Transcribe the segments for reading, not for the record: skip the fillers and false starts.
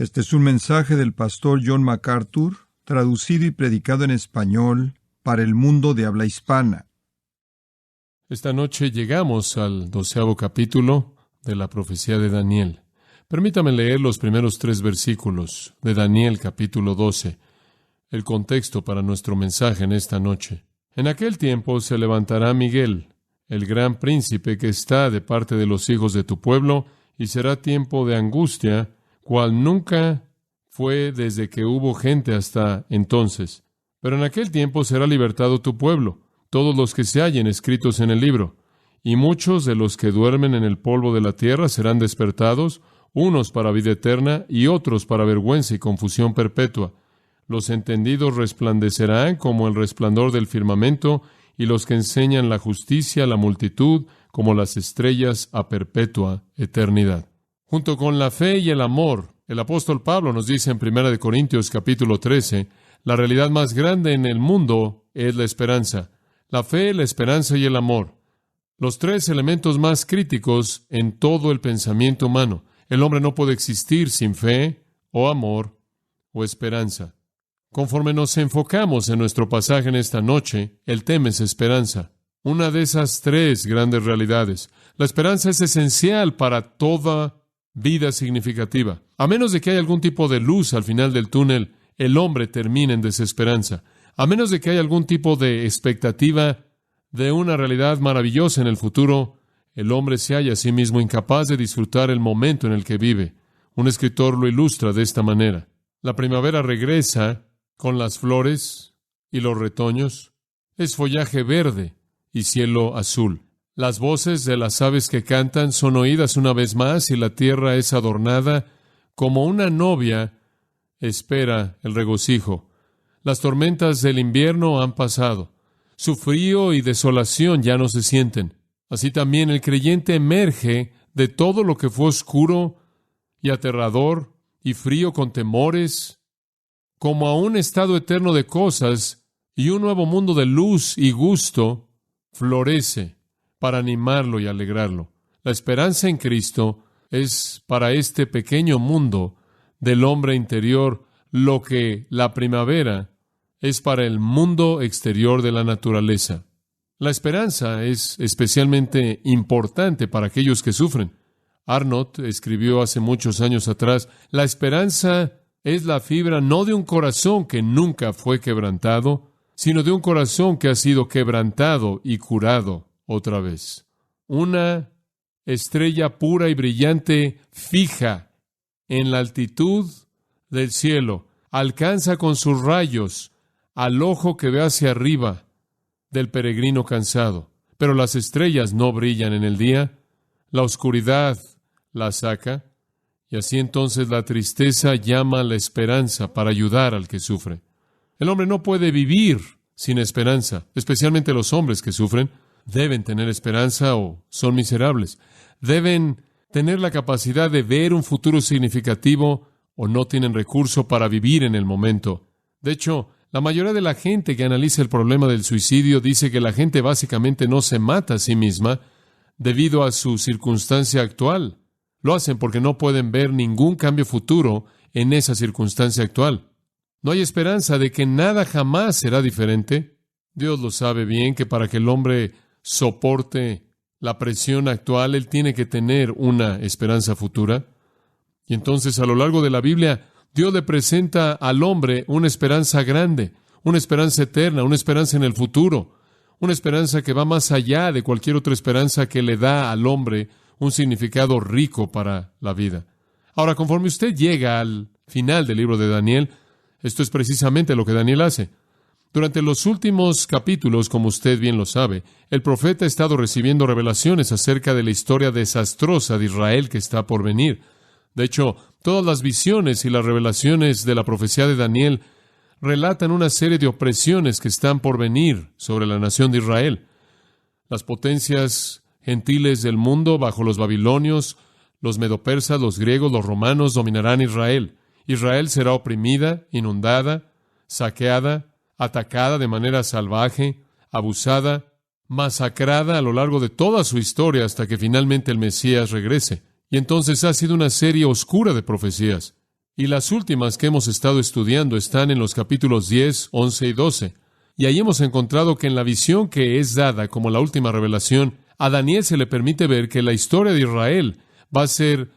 Este es un mensaje del pastor John MacArthur, traducido y predicado en español para el mundo de habla hispana. Esta noche llegamos al 12º capítulo de la profecía de Daniel. Permítame leer los primeros 3 versículos de Daniel capítulo 12, el contexto para nuestro mensaje en esta noche. En aquel tiempo se levantará Miguel, el gran príncipe que está de parte de los hijos de tu pueblo, y será tiempo de angustia, cual nunca fue desde que hubo gente hasta entonces. Pero en aquel tiempo será libertado tu pueblo, todos los que se hallen escritos en el libro, y muchos de los que duermen en el polvo de la tierra serán despertados, unos para vida eterna y otros para vergüenza y confusión perpetua. Los entendidos resplandecerán como el resplandor del firmamento, y los que enseñan la justicia a la multitud como las estrellas a perpetua eternidad. Junto con la fe y el amor, el apóstol Pablo nos dice en 1 Corintios capítulo 13, la realidad más grande en el mundo es la esperanza. La fe, la esperanza y el amor. Los 3 elementos más críticos en todo el pensamiento humano. El hombre no puede existir sin fe, o amor, o esperanza. Conforme nos enfocamos en nuestro pasaje en esta noche, el tema es esperanza. Una de esas 3 grandes realidades. La esperanza es esencial para toda vida significativa. A menos de que haya algún tipo de luz al final del túnel, el hombre termina en desesperanza. A menos de que haya algún tipo de expectativa de una realidad maravillosa en el futuro, el hombre se halla a sí mismo incapaz de disfrutar el momento en el que vive. Un escritor lo ilustra de esta manera. La primavera regresa con las flores y los retoños. Es follaje verde y cielo azul. Las voces de las aves que cantan son oídas una vez más y la tierra es adornada como una novia espera el regocijo. Las tormentas del invierno han pasado. Su frío y desolación ya no se sienten. Así también el creyente emerge de todo lo que fue oscuro y aterrador y frío con temores, como a un estado eterno de cosas, y un nuevo mundo de luz y gusto florece para animarlo y alegrarlo. La esperanza en Cristo es para este pequeño mundo del hombre interior lo que la primavera es para el mundo exterior de la naturaleza. La esperanza es especialmente importante para aquellos que sufren. Arnott escribió hace muchos años atrás, la esperanza es la fibra no de un corazón que nunca fue quebrantado, sino de un corazón que ha sido quebrantado y curado otra vez. Una estrella pura y brillante fija en la altitud del cielo, alcanza con sus rayos al ojo que ve hacia arriba del peregrino cansado. Pero las estrellas no brillan en el día, la oscuridad las saca, y así entonces la tristeza llama a la esperanza para ayudar al que sufre. El hombre no puede vivir sin esperanza, especialmente los hombres que sufren. Deben tener esperanza o son miserables. Deben tener la capacidad de ver un futuro significativo o no tienen recurso para vivir en el momento. De hecho, la mayoría de la gente que analiza el problema del suicidio dice que la gente básicamente no se mata a sí misma debido a su circunstancia actual. Lo hacen porque no pueden ver ningún cambio futuro en esa circunstancia actual. No hay esperanza de que nada jamás será diferente. Dios lo sabe bien que para que el hombre soporte la presión actual, él tiene que tener una esperanza futura. Y entonces, a lo largo de la Biblia, Dios le presenta al hombre una esperanza grande, una esperanza eterna, una esperanza en el futuro, una esperanza que va más allá de cualquier otra esperanza que le da al hombre un significado rico para la vida. Ahora, conforme usted llega al final del libro de Daniel, esto es precisamente lo que Daniel hace. Durante los últimos capítulos, como usted bien lo sabe, el profeta ha estado recibiendo revelaciones acerca de la historia desastrosa de Israel que está por venir. De hecho, todas las visiones y las revelaciones de la profecía de Daniel relatan una serie de opresiones que están por venir sobre la nación de Israel. Las potencias gentiles del mundo, bajo los babilonios, los medopersas, los griegos, los romanos, dominarán Israel. Israel será oprimida, inundada, saqueada, atacada de manera salvaje, abusada, masacrada a lo largo de toda su historia hasta que finalmente el Mesías regrese. Y entonces ha sido una serie oscura de profecías. Y las últimas que hemos estado estudiando están en los capítulos 10, 11 y 12. Y ahí hemos encontrado que en la visión que es dada como la última revelación, a Daniel se le permite ver que la historia de Israel va a ser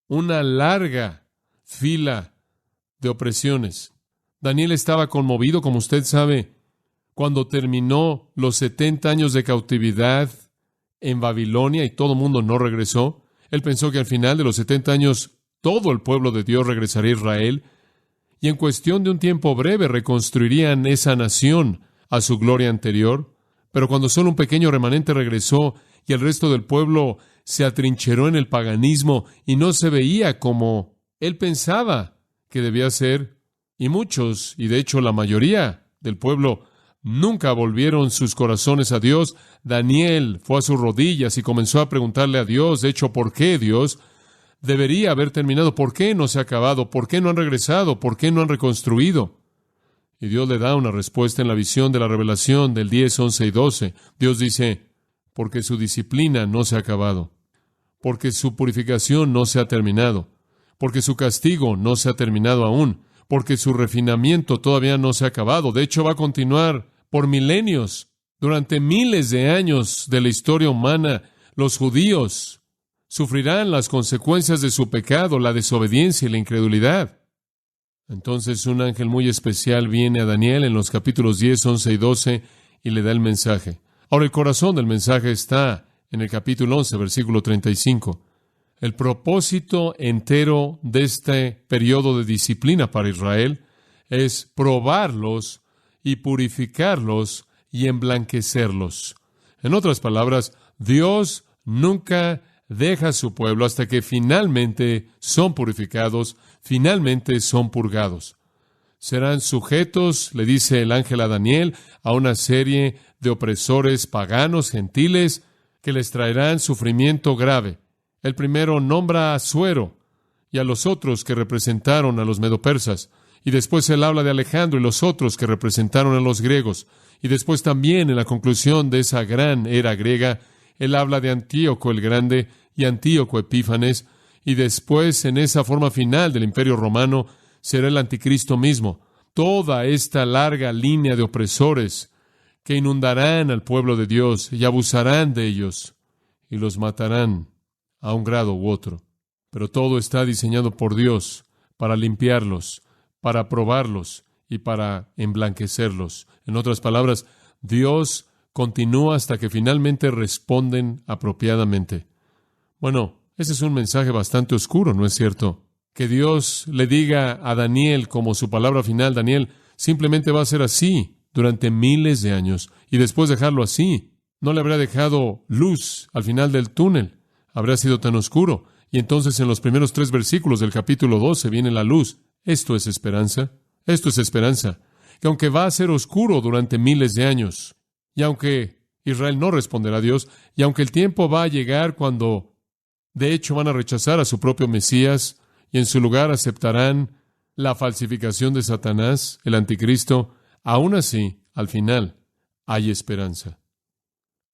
una larga fila de opresiones. Daniel estaba conmovido, como usted sabe, cuando terminó los 70 años de cautividad en Babilonia y todo el mundo no regresó. Él pensó que al final de los 70 años todo el pueblo de Dios regresaría a Israel y en cuestión de un tiempo breve reconstruirían esa nación a su gloria anterior. Pero cuando solo un pequeño remanente regresó y el resto del pueblo se atrincheró en el paganismo y no se veía como él pensaba que debía ser, y muchos, y de hecho la mayoría del pueblo, nunca volvieron sus corazones a Dios, Daniel fue a sus rodillas y comenzó a preguntarle a Dios, de hecho, ¿por qué Dios debería haber terminado? ¿Por qué no se ha acabado? ¿Por qué no han regresado? ¿Por qué no han reconstruido? Y Dios le da una respuesta en la visión de la revelación del 10, 11 y 12. Dios dice, porque su disciplina no se ha acabado, porque su purificación no se ha terminado, porque su castigo no se ha terminado aún, porque su refinamiento todavía no se ha acabado. De hecho, va a continuar por milenios. Durante miles de años de la historia humana, los judíos sufrirán las consecuencias de su pecado, la desobediencia y la incredulidad. Entonces un ángel muy especial viene a Daniel en los capítulos 10, 11 y 12 y le da el mensaje. Ahora el corazón del mensaje está en el capítulo 11, versículo 35. El propósito entero de este periodo de disciplina para Israel es probarlos y purificarlos y emblanquecerlos. En otras palabras, Dios nunca deja a su pueblo hasta que finalmente son purificados, finalmente son purgados. Serán sujetos, le dice el ángel a Daniel, a una serie de opresores paganos, gentiles, que les traerán sufrimiento grave. El primero nombra a Asuero y a los otros que representaron a los medopersas. Y después él habla de Alejandro y los otros que representaron a los griegos. Y después también, en la conclusión de esa gran era griega, él habla de Antíoco el Grande y Antíoco Epífanes. Y después, en esa forma final del Imperio Romano, será el Anticristo mismo. Toda esta larga línea de opresores que inundarán al pueblo de Dios y abusarán de ellos y los matarán a un grado u otro. Pero todo está diseñado por Dios para limpiarlos, para probarlos y para emblanquecerlos. En otras palabras, Dios continúa hasta que finalmente responden apropiadamente. Bueno, ese es un mensaje bastante oscuro, ¿no es cierto? Que Dios le diga a Daniel como su palabra final, Daniel, simplemente va a ser así durante miles de años y después dejarlo así. No le habrá dejado luz al final del túnel. Habrá sido tan oscuro. Y entonces en los primeros 3 versículos del capítulo 12 viene la luz. Esto es esperanza. Esto es esperanza. Que aunque va a ser oscuro durante miles de años, y aunque Israel no responderá a Dios, y aunque el tiempo va a llegar cuando de hecho van a rechazar a su propio Mesías, y en su lugar aceptarán la falsificación de Satanás, el anticristo, aún así, al final, hay esperanza.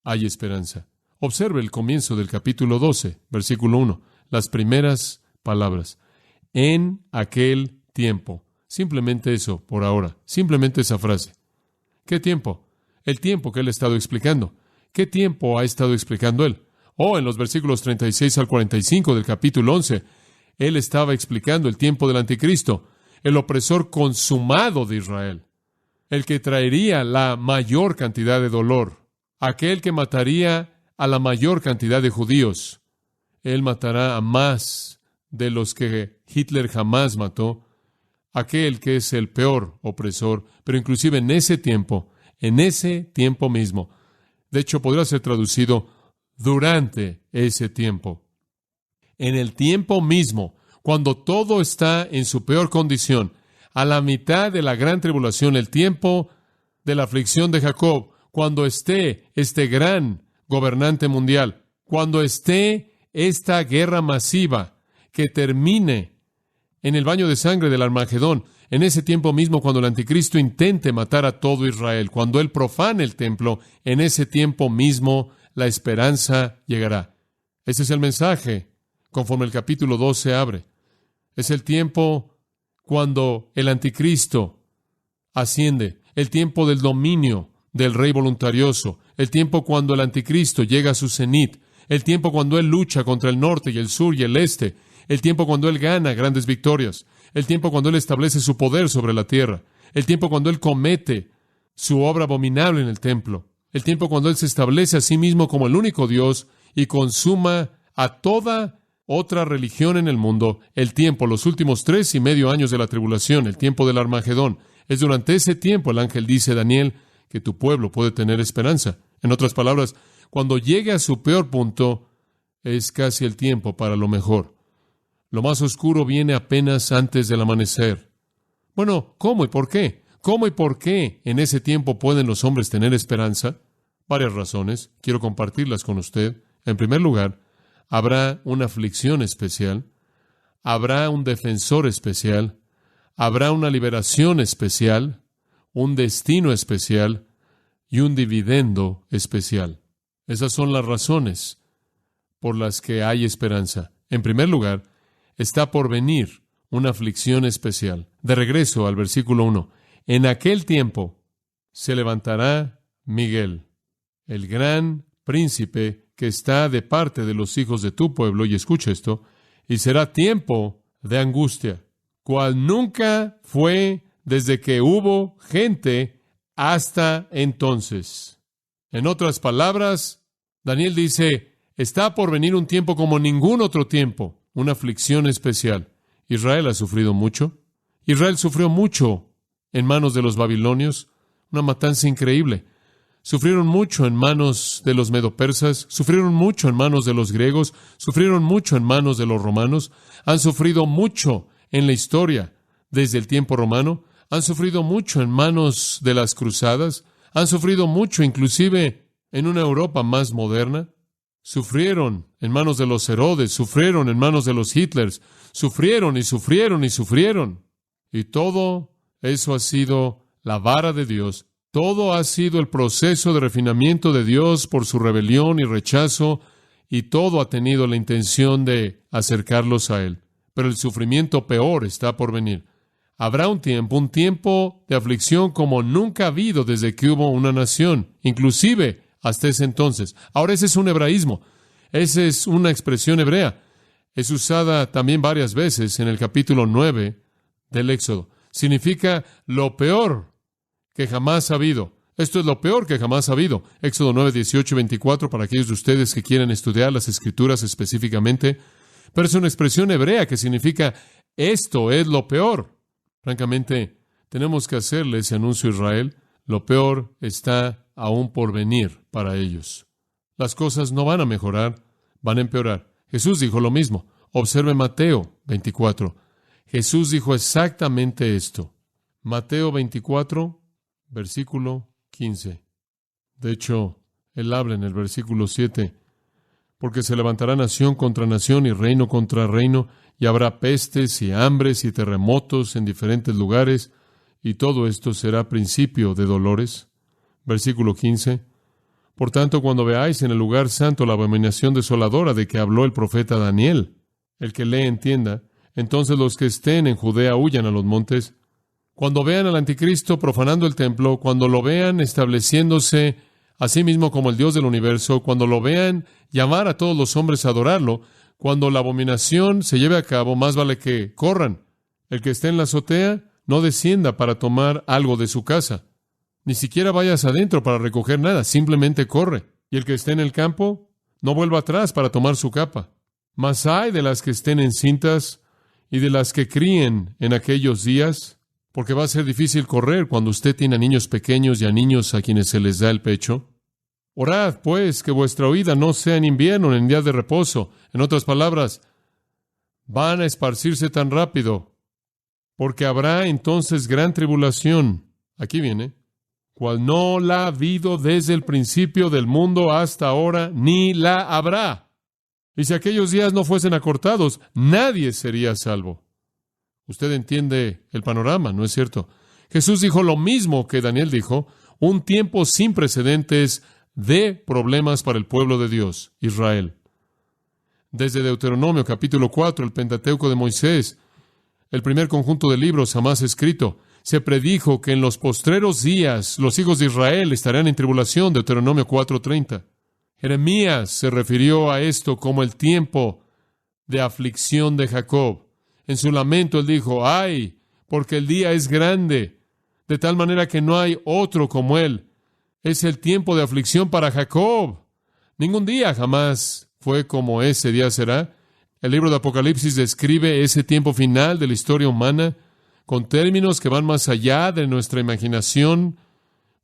Hay esperanza. Observe el comienzo del capítulo 12, versículo 1, las primeras palabras. En aquel tiempo. Simplemente eso, por ahora. Simplemente esa frase. ¿Qué tiempo? El tiempo que él ha estado explicando. ¿Qué tiempo ha estado explicando él? En los versículos 36 al 45 del capítulo 11, él estaba explicando el tiempo del anticristo, el opresor consumado de Israel, el que traería la mayor cantidad de dolor, aquel que mataría a la mayor cantidad de judíos. Él matará a más de los que Hitler jamás mató, aquel que es el peor opresor, pero inclusive en ese tiempo mismo, de hecho podrá ser traducido durante ese tiempo. En el tiempo mismo, cuando todo está en su peor condición, a la mitad de la gran tribulación, el tiempo de la aflicción de Jacob, cuando esté este gran gobernante mundial, cuando esté esta guerra masiva que termine en el baño de sangre del Armagedón, en ese tiempo mismo cuando el anticristo intente matar a todo Israel, cuando él profane el templo, en ese tiempo mismo la esperanza llegará. Ese es el mensaje, conforme el capítulo 12 abre. Es el tiempo cuando el anticristo asciende, el tiempo del dominio del rey voluntarioso, el tiempo cuando el anticristo llega a su cenit, el tiempo cuando él lucha contra el norte y el sur y el este, el tiempo cuando él gana grandes victorias, el tiempo cuando él establece su poder sobre la tierra, el tiempo cuando él comete su obra abominable en el templo, el tiempo cuando él se establece a sí mismo como el único Dios y consuma a toda otra religión en el mundo, el tiempo, los últimos 3.5 años de la tribulación, el tiempo del Armagedón. Es durante ese tiempo, el ángel dice a Daniel, que tu pueblo puede tener esperanza. En otras palabras, cuando llegue a su peor punto, es casi el tiempo para lo mejor. Lo más oscuro viene apenas antes del amanecer. Bueno, ¿cómo y por qué? ¿Cómo y por qué en ese tiempo pueden los hombres tener esperanza? Varias razones. Quiero compartirlas con usted. En primer lugar, habrá una aflicción especial. Habrá un defensor especial. Habrá una liberación especial, un destino especial y un dividendo especial. Esas son las razones por las que hay esperanza. En primer lugar, está por venir una aflicción especial. De regreso al versículo 1. En aquel tiempo se levantará Miguel, el gran príncipe que está de parte de los hijos de tu pueblo, y escucha esto, y será tiempo de angustia, cual nunca fue desde que hubo gente hasta entonces. En otras palabras, Daniel dice, está por venir un tiempo como ningún otro tiempo, una aflicción especial. Israel ha sufrido mucho. Israel sufrió mucho en manos de los babilonios, una matanza increíble. Sufrieron mucho en manos de los medopersas, sufrieron mucho en manos de los griegos, sufrieron mucho en manos de los romanos, han sufrido mucho en la historia desde el tiempo romano, han sufrido mucho en manos de las cruzadas, han sufrido mucho inclusive en una Europa más moderna. Sufrieron en manos de los Herodes, sufrieron en manos de los Hitlers, sufrieron y sufrieron y sufrieron. Y todo eso ha sido la vara de Dios. Todo ha sido el proceso de refinamiento de Dios por su rebelión y rechazo, y todo ha tenido la intención de acercarlos a Él. Pero el sufrimiento peor está por venir. Habrá un tiempo de aflicción como nunca ha habido desde que hubo una nación, inclusive hasta ese entonces. Ahora, ese es un hebraísmo, esa es una expresión hebrea. Es usada también varias veces en el capítulo 9 del Éxodo. Significa lo peor que jamás ha habido. Esto es lo peor que jamás ha habido. Éxodo 9, 18 y 24, para aquellos de ustedes que quieren estudiar las Escrituras específicamente. Pero es una expresión hebrea que significa esto es lo peor. Francamente, tenemos que hacerle ese anuncio a Israel. Lo peor está aún por venir para ellos. Las cosas no van a mejorar, van a empeorar. Jesús dijo lo mismo. Observe Mateo 24. Jesús dijo exactamente esto. Mateo 24, versículo 15. De hecho, él habla en el versículo 7. Porque se levantará nación contra nación y reino contra reino, y habrá pestes y hambres y terremotos en diferentes lugares, y todo esto será principio de dolores. Versículo 15. Por tanto, cuando veáis en el lugar santo la abominación desoladora de que habló el profeta Daniel, el que lee entienda, entonces los que estén en Judea huyan a los montes. Cuando vean al anticristo profanando el templo, cuando lo vean estableciéndose a sí mismo como el Dios del universo, cuando lo vean llamar a todos los hombres a adorarlo, cuando la abominación se lleve a cabo, más vale que corran. El que esté en la azotea, no descienda para tomar algo de su casa. Ni siquiera vayas adentro para recoger nada, simplemente corre. Y el que esté en el campo, no vuelva atrás para tomar su capa. Mas ay de las que estén encintas y de las que críen en aquellos días, porque va a ser difícil correr cuando usted tiene a niños pequeños y a niños a quienes se les da el pecho. Orad, pues, que vuestra huida no sea en invierno ni en días de reposo. En otras palabras, van a esparcirse tan rápido, porque habrá entonces gran tribulación. Aquí viene. Cual no la ha habido desde el principio del mundo hasta ahora, ni la habrá. Y si aquellos días no fuesen acortados, nadie sería salvo. Usted entiende el panorama, ¿no es cierto? Jesús dijo lo mismo que Daniel dijo, un tiempo sin precedentes de problemas para el pueblo de Dios, Israel. Desde Deuteronomio capítulo 4, el Pentateuco de Moisés, el primer conjunto de libros jamás escrito. Se predijo que en los postreros días los hijos de Israel estarían en tribulación, Deuteronomio 4:30. Jeremías se refirió a esto como el tiempo de aflicción de Jacob. En su lamento él dijo, ¡ay! Porque el día es grande, de tal manera que no hay otro como él. Es el tiempo de aflicción para Jacob. Ningún día jamás fue como ese día será. El libro de Apocalipsis describe ese tiempo final de la historia humana con términos que van más allá de nuestra imaginación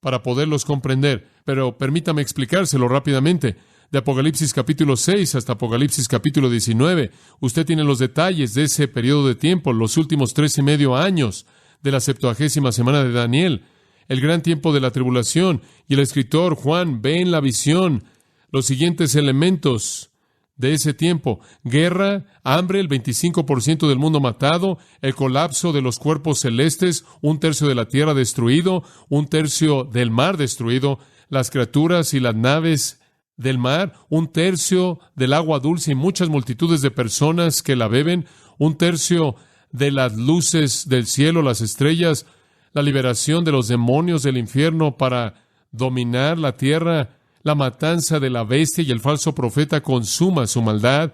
para poderlos comprender. Pero permítame explicárselo rápidamente. De Apocalipsis capítulo 6 hasta Apocalipsis capítulo 19, usted tiene los detalles de ese periodo de tiempo, los últimos 3.5 años de la 70ª semana de Daniel, el gran tiempo de la tribulación, y el escritor Juan ve en la visión los siguientes elementos de ese tiempo: guerra, hambre, el 25% del mundo matado, el colapso de los cuerpos celestes, 1/3 de la tierra destruido, 1/3 del mar destruido, las criaturas y las naves del mar, 1/3 del agua dulce y muchas multitudes de personas que la beben, 1/3 de las luces del cielo, las estrellas, la liberación de los demonios del infierno para dominar la tierra, la matanza de la bestia y el falso profeta consuma su maldad,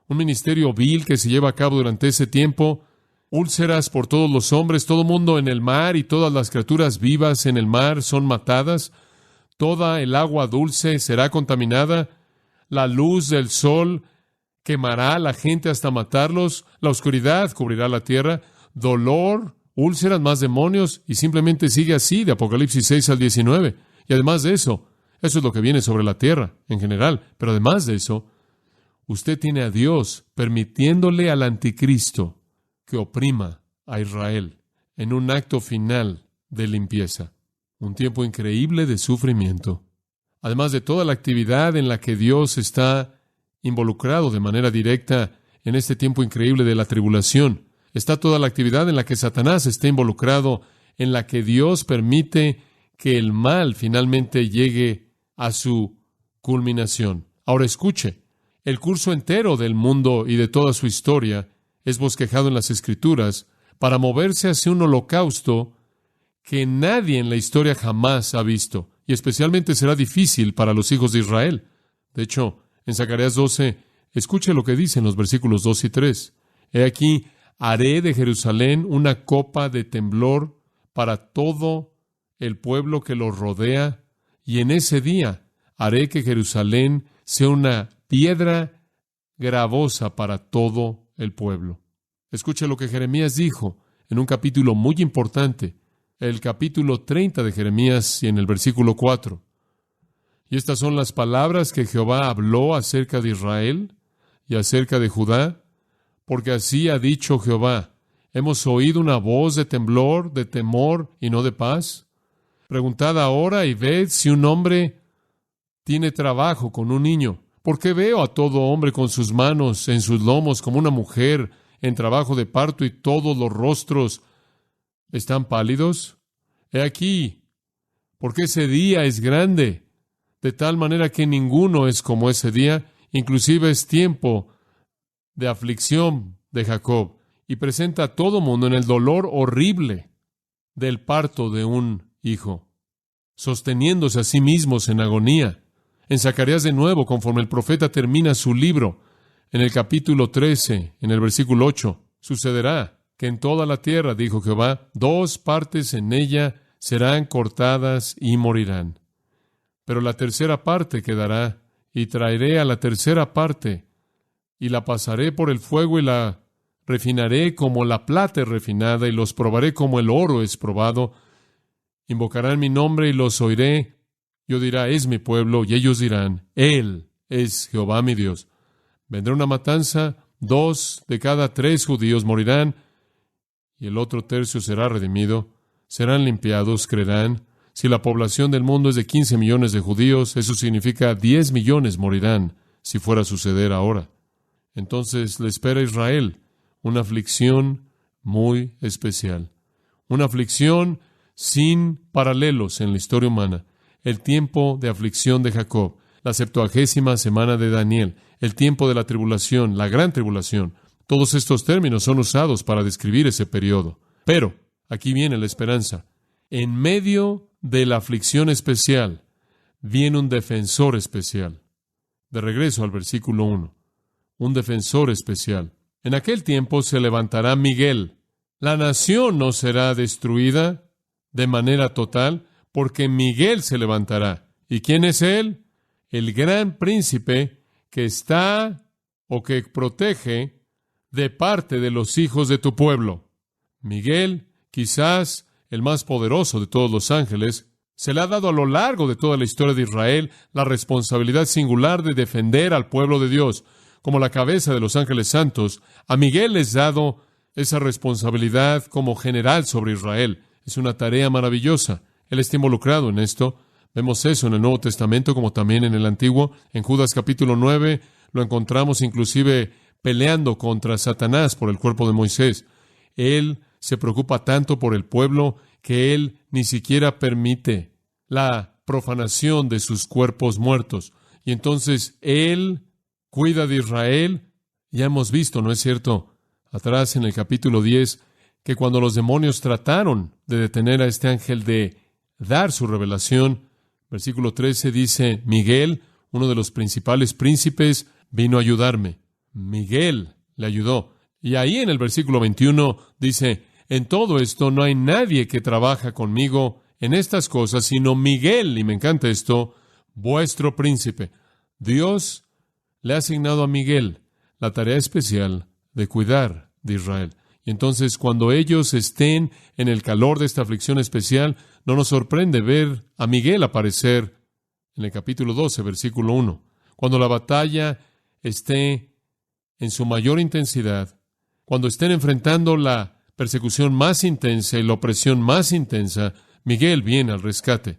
un ministerio vil que se lleva a cabo durante ese tiempo, úlceras por todos los hombres, todo mundo en el mar y todas las criaturas vivas en el mar son matadas, toda el agua dulce será contaminada, la luz del sol quemará a la gente hasta matarlos, la oscuridad cubrirá la tierra, dolor, úlceras, más demonios, y simplemente sigue así de Apocalipsis 6 al 19. Y además de eso es lo que viene sobre la tierra en general, pero además de eso, usted tiene a Dios permitiéndole al anticristo que oprima a Israel en un acto final de limpieza. Un tiempo increíble de sufrimiento. Además de toda la actividad en la que Dios está involucrado de manera directa en este tiempo increíble de la tribulación, está toda la actividad en la que Satanás está involucrado, en la que Dios permite que el mal finalmente llegue a su culminación. Ahora escuche, el curso entero del mundo y de toda su historia es bosquejado en las Escrituras para moverse hacia un holocausto que nadie en la historia jamás ha visto, y especialmente será difícil para los hijos de Israel. De hecho, en Zacarías 12, escuche lo que dicen los versículos 2 y 3. He aquí, haré de Jerusalén una copa de temblor para todo el pueblo que lo rodea, y en ese día haré que Jerusalén sea una piedra gravosa para todo el pueblo. Escuche lo que Jeremías dijo en un capítulo muy importante, el capítulo 30 de Jeremías, y en el versículo 4. Y estas son las palabras que Jehová habló acerca de Israel y acerca de Judá, porque así ha dicho Jehová: ¿hemos oído una voz de temblor, de temor y no de paz? Preguntad ahora y ved si un hombre tiene trabajo con un niño. ¿Por qué veo a todo hombre con sus manos en sus lomos como una mujer en trabajo de parto y todos los rostros están pálidos? He aquí, porque ese día es grande, de tal manera que ninguno es como ese día, inclusive es tiempo de aflicción de Jacob, y presenta a todo mundo en el dolor horrible del parto de un hijo, sosteniéndose a sí mismos en agonía. En Zacarías de nuevo, conforme el profeta termina su libro, en el capítulo 13, en el versículo 8, sucederá que en toda la tierra, dijo Jehová, 2 partes en ella serán cortadas y morirán. Pero la tercera parte quedará, y traeré a la tercera parte, y la pasaré por el fuego y la refinaré como la plata es refinada, y los probaré como el oro es probado. Invocarán mi nombre y los oiré. Yo dirá, es mi pueblo, y ellos dirán, Él es Jehová mi Dios. Vendrá una matanza, 2 de cada 3 judíos morirán, y el otro tercio será redimido. Serán limpiados, creerán. Si la población del mundo es de 15 millones de judíos, eso significa 10 millones morirán, si fuera a suceder ahora. Entonces le espera a Israel una aflicción muy especial. Una aflicción sin paralelos en la historia humana. El tiempo de aflicción de Jacob, la 70ª semana de Daniel, el tiempo de la tribulación, la gran tribulación, Todos estos términos son usados para describir ese periodo. Pero, aquí viene la esperanza. En medio de la aflicción especial, viene un defensor especial. De regreso al versículo 1. Un defensor especial. En aquel tiempo se levantará Miguel. La nación no será destruida de manera total, porque Miguel se levantará. ¿Y quién es él? El gran príncipe que está o que protege de parte de los hijos de tu pueblo. Miguel, quizás el más poderoso de todos los ángeles, se le ha dado a lo largo de toda la historia de Israel la responsabilidad singular de defender al pueblo de Dios. Como la cabeza de los ángeles santos, a Miguel les ha dado esa responsabilidad como general sobre Israel. Es una tarea maravillosa. Él está involucrado en esto. Vemos eso en el Nuevo Testamento como también en el Antiguo. En Judas capítulo 9 lo encontramos inclusive peleando contra Satanás por el cuerpo de Moisés. Él se preocupa tanto por el pueblo que él ni siquiera permite la profanación de sus cuerpos muertos. Y entonces él cuida de Israel. Ya hemos visto, ¿no es cierto?, atrás en el capítulo 10, que cuando los demonios trataron de detener a este ángel de dar su revelación, versículo 13 dice, Miguel, uno de los principales príncipes, vino a ayudarme. Miguel le ayudó. Y ahí en el versículo 21 dice, en todo esto no hay nadie que trabaja conmigo en estas cosas, sino Miguel, y me encanta esto, vuestro príncipe. Dios le ha asignado a Miguel la tarea especial de cuidar de Israel. Y entonces, cuando ellos estén en el calor de esta aflicción especial, no nos sorprende ver a Miguel aparecer en el capítulo 12, versículo 1. Cuando la batalla esté en su mayor intensidad, cuando estén enfrentando la persecución más intensa y la opresión más intensa, Miguel viene al rescate.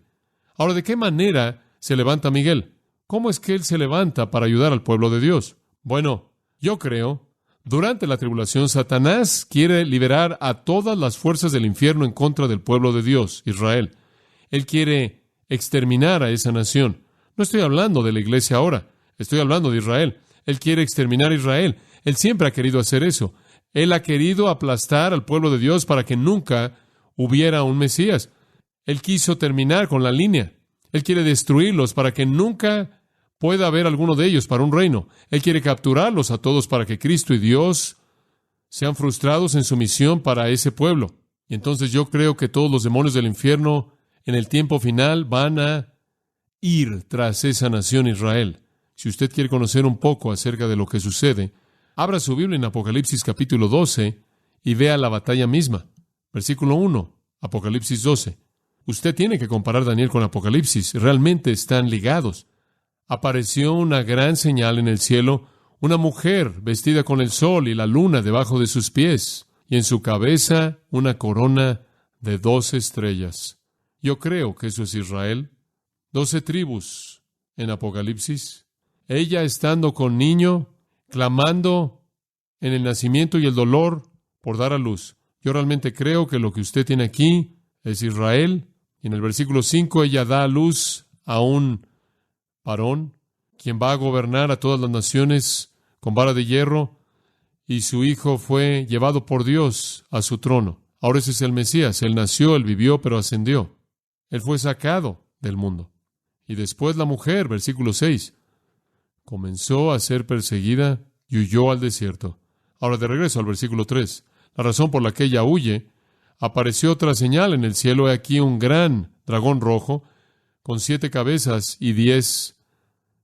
Ahora, ¿de qué manera se levanta Miguel? ¿Cómo es que él se levanta para ayudar al pueblo de Dios? Bueno, yo creo, durante la tribulación, Satanás quiere liberar a todas las fuerzas del infierno en contra del pueblo de Dios, Israel. Él quiere exterminar a esa nación. No estoy hablando de la iglesia ahora, estoy hablando de Israel. Él quiere exterminar a Israel. Él siempre ha querido hacer eso. Él ha querido aplastar al pueblo de Dios para que nunca hubiera un Mesías. Él quiso terminar con la línea. Él quiere destruirlos para que nunca pueda haber alguno de ellos para un reino. Él quiere capturarlos a todos para que Cristo y Dios sean frustrados en su misión para ese pueblo. Y entonces yo creo que todos los demonios del infierno en el tiempo final van a ir tras esa nación Israel. Si usted quiere conocer un poco acerca de lo que sucede, abra su Biblia en Apocalipsis capítulo 12 y vea la batalla misma. Versículo 1, Apocalipsis 12. Usted tiene que comparar Daniel con Apocalipsis. Realmente están ligados. Apareció una gran señal en el cielo, una mujer vestida con el sol y la luna debajo de sus pies, y en su cabeza una corona de 12 estrellas. Yo creo que eso es Israel. 12 tribus en Apocalipsis. Ella estando con niño, clamando en el nacimiento y el dolor por dar a luz. Yo realmente creo que lo que usted tiene aquí es Israel. Y en el versículo 5 ella da a luz a un varón, quien va a gobernar a todas las naciones con vara de hierro, y su hijo fue llevado por Dios a su trono. Ahora ese es el Mesías. Él nació, él vivió, pero ascendió. Él fue sacado del mundo. Y después la mujer, versículo 6, comenzó a ser perseguida y huyó al desierto. Ahora de regreso al versículo 3. La razón por la que ella huye, apareció otra señal en el cielo. He aquí un gran dragón rojo, con 7 cabezas y 10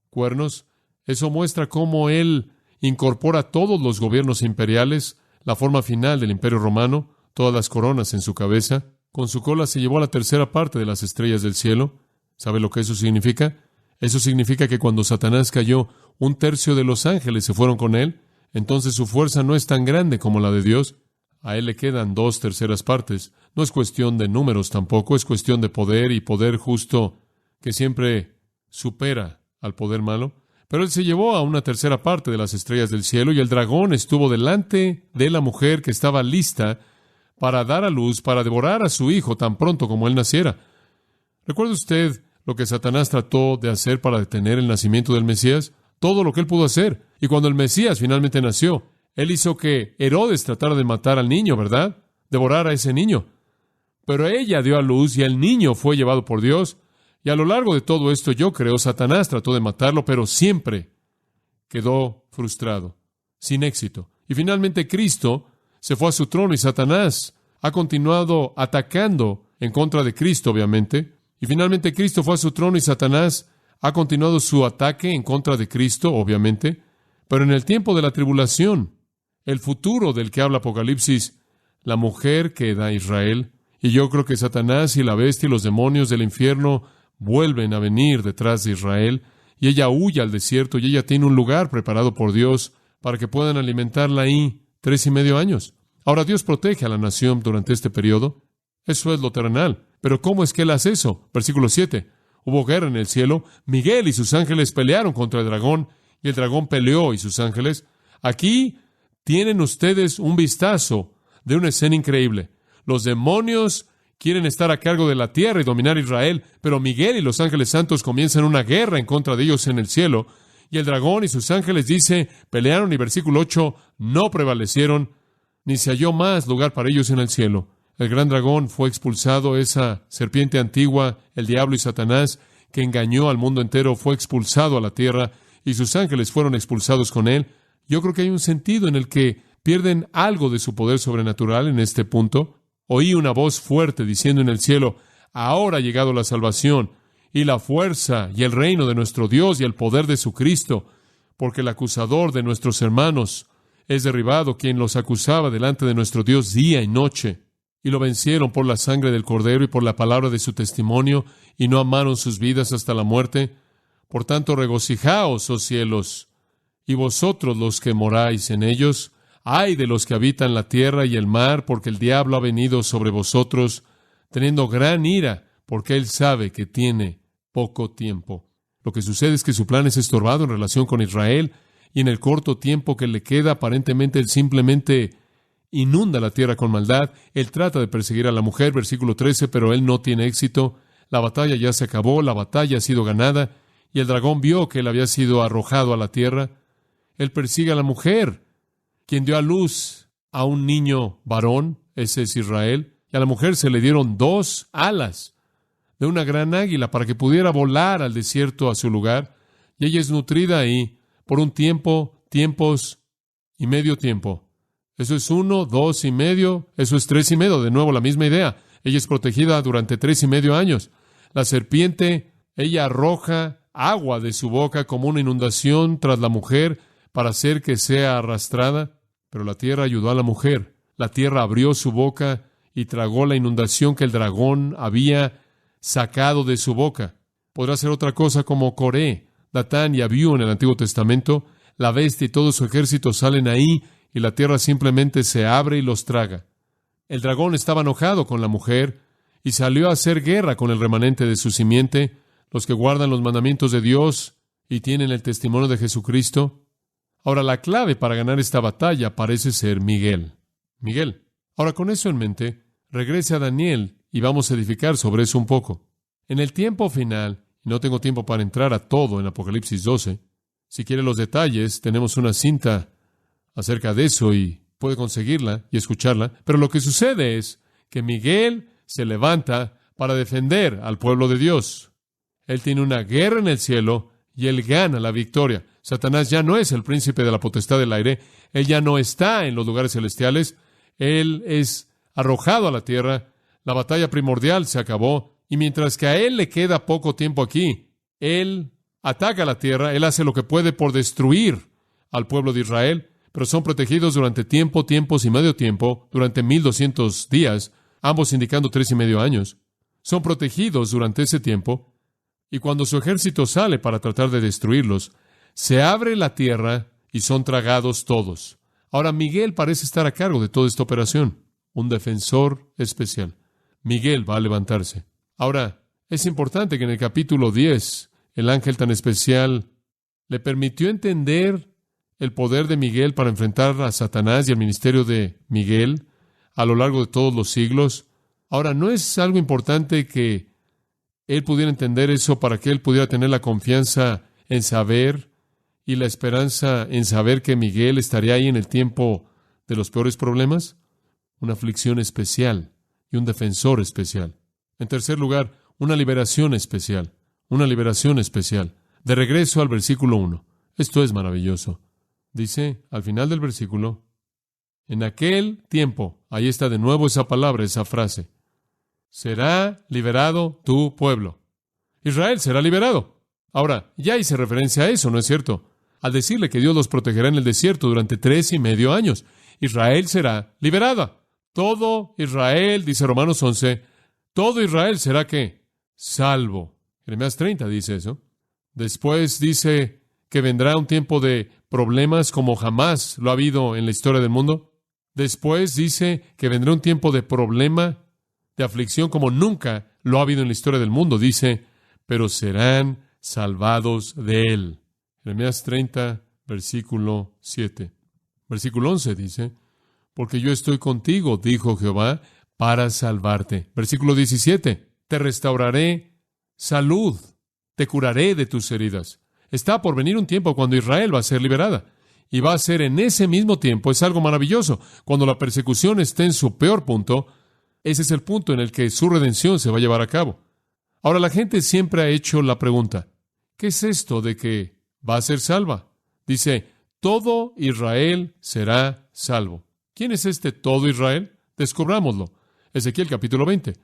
cuernos. Eso muestra cómo él incorpora todos los gobiernos imperiales, la forma final del Imperio Romano, todas las coronas en su cabeza. Con su cola se llevó a la tercera parte de las estrellas del cielo. ¿Sabe lo que eso significa? Eso significa que cuando Satanás cayó, 1/3 de los ángeles se fueron con él. Entonces su fuerza no es tan grande como la de Dios. A él le quedan 2/3 partes. No es cuestión de números tampoco, es cuestión de poder, y poder justo que siempre supera al poder malo. Pero él se llevó a 1/3 parte de las estrellas del cielo, y el dragón estuvo delante de la mujer que estaba lista para dar a luz, para devorar a su hijo tan pronto como él naciera. ¿Recuerda usted lo que Satanás trató de hacer para detener el nacimiento del Mesías? Todo lo que él pudo hacer. Y cuando el Mesías finalmente nació, Él hizo que Herodes tratara de matar al niño, ¿verdad? Devorar a ese niño. Pero ella dio a luz y el niño fue llevado por Dios. Y a lo largo de todo esto, yo creo, Satanás trató de matarlo, pero siempre quedó frustrado, sin éxito. Y finalmente Cristo se fue a su trono y Satanás ha continuado atacando en contra de Cristo, obviamente. Y finalmente Cristo fue a su trono y Satanás ha continuado su ataque en contra de Cristo, obviamente. Pero en el tiempo de la tribulación, el futuro del que habla Apocalipsis, la mujer queda a Israel. Y yo creo que Satanás y la bestia y los demonios del infierno vuelven a venir detrás de Israel. Y ella huye al desierto y ella tiene un lugar preparado por Dios para que puedan alimentarla ahí 3.5 años. Ahora, Dios protege a la nación durante este periodo. Eso es lo terrenal. Pero ¿cómo es que Él hace eso? Versículo 7. Hubo guerra en el cielo. Miguel y sus ángeles pelearon contra el dragón, y el dragón peleó y sus ángeles. Aquí tienen ustedes un vistazo de una escena increíble. Los demonios quieren estar a cargo de la tierra y dominar Israel, pero Miguel y los ángeles santos comienzan una guerra en contra de ellos en el cielo. Y el dragón y sus ángeles, dice, pelearon, y versículo 8, no prevalecieron, ni se halló más lugar para ellos en el cielo. El gran dragón fue expulsado, esa serpiente antigua, el diablo y Satanás, que engañó al mundo entero, fue expulsado a la tierra, y sus ángeles fueron expulsados con él. Yo creo que hay un sentido en el que pierden algo de su poder sobrenatural en este punto. Oí una voz fuerte diciendo en el cielo, ahora ha llegado la salvación, y la fuerza, y el reino de nuestro Dios, y el poder de su Cristo, porque el acusador de nuestros hermanos es derribado, quien los acusaba delante de nuestro Dios día y noche. Y lo vencieron por la sangre del Cordero y por la palabra de su testimonio, y no amaron sus vidas hasta la muerte. Por tanto, regocijaos, oh cielos, y vosotros los que moráis en ellos. Ay de los que habitan la tierra y el mar, porque el diablo ha venido sobre vosotros, teniendo gran ira, porque él sabe que tiene poco tiempo. Lo que sucede es que su plan es estorbado en relación con Israel, y en el corto tiempo que le queda, aparentemente él simplemente inunda la tierra con maldad. Él trata de perseguir a la mujer, versículo 13, pero él no tiene éxito. La batalla ya se acabó, la batalla ha sido ganada, y el dragón vio que él había sido arrojado a la tierra. Él persigue a la mujer, quien dio a luz a un niño varón, ese es Israel, y a la mujer se le dieron 2 alas de una gran águila para que pudiera volar al desierto a su lugar, y ella es nutrida ahí por un tiempo, tiempos y medio tiempo. Eso es 1, 2 y medio, eso es 3 y medio, de nuevo la misma idea. Ella es protegida durante 3 y medio años. La serpiente, ella arroja agua de su boca como una inundación tras la mujer para hacer que sea arrastrada. Pero la tierra ayudó a la mujer. La tierra abrió su boca y tragó la inundación que el dragón había sacado de su boca. Podrá ser otra cosa como Coré, Datán y Abiú en el Antiguo Testamento. La bestia y todo su ejército salen ahí y la tierra simplemente se abre y los traga. El dragón estaba enojado con la mujer y salió a hacer guerra con el remanente de su simiente, los que guardan los mandamientos de Dios y tienen el testimonio de Jesucristo. Ahora, la clave para ganar esta batalla parece ser Miguel. Miguel. Ahora, con eso en mente, regrese a Daniel y vamos a edificar sobre eso un poco. En el tiempo final, y no tengo tiempo para entrar a todo en Apocalipsis 12, si quiere los detalles, tenemos una cinta acerca de eso y puede conseguirla y escucharla, pero lo que sucede es que Miguel se levanta para defender al pueblo de Dios. Él tiene una guerra en el cielo y él gana la victoria. Satanás ya no es el príncipe de la potestad del aire, él ya no está en los lugares celestiales, él es arrojado a la tierra, la batalla primordial se acabó, y mientras que a él le queda poco tiempo aquí, él ataca a la tierra, él hace lo que puede por destruir al pueblo de Israel, pero son protegidos durante tiempo, tiempos y medio tiempo, durante 1200 días, ambos indicando 3 y medio años. Son protegidos durante ese tiempo, y cuando su ejército sale para tratar de destruirlos, se abre la tierra y son tragados todos. Ahora, Miguel parece estar a cargo de toda esta operación, un defensor especial. Miguel va a levantarse. Ahora, es importante que en el capítulo 10, el ángel tan especial le permitió entender el poder de Miguel para enfrentar a Satanás y el ministerio de Miguel a lo largo de todos los siglos. Ahora, ¿no es algo importante que él pudiera entender eso para que él pudiera tener la confianza en saber y la esperanza en saber que Miguel estaría ahí en el tiempo de los peores problemas? Una aflicción especial y un defensor especial. En tercer lugar, una liberación especial. Una liberación especial. De regreso al versículo 1. Esto es maravilloso. Dice, al final del versículo, en aquel tiempo, ahí está de nuevo esa palabra, esa frase, será liberado tu pueblo. Israel será liberado. Ahora, ya hice referencia a eso, ¿no es cierto? Al decirle que Dios los protegerá en el desierto durante 3.5 años. Israel será liberada. Todo Israel, dice Romanos 11, todo Israel será ¿qué? Salvo. Jeremías 30 dice eso. Después dice que vendrá un tiempo de problemas como jamás lo ha habido en la historia del mundo. Después dice que vendrá un tiempo de problema, de aflicción como nunca lo ha habido en la historia del mundo. Dice, pero serán salvados de él. Jeremías 30, versículo 7. Versículo 11 dice, porque yo estoy contigo, dijo Jehová, para salvarte. Versículo 17, te restauraré salud, te curaré de tus heridas. Está por venir un tiempo cuando Israel va a ser liberada. Y va a ser en ese mismo tiempo, es algo maravilloso. Cuando la persecución esté en su peor punto, ese es el punto en el que su redención se va a llevar a cabo. Ahora, la gente siempre ha hecho la pregunta, ¿qué es esto de que va a ser salva? Dice, todo Israel será salvo. ¿Quién es este todo Israel? Descubrámoslo. Ezequiel capítulo 20.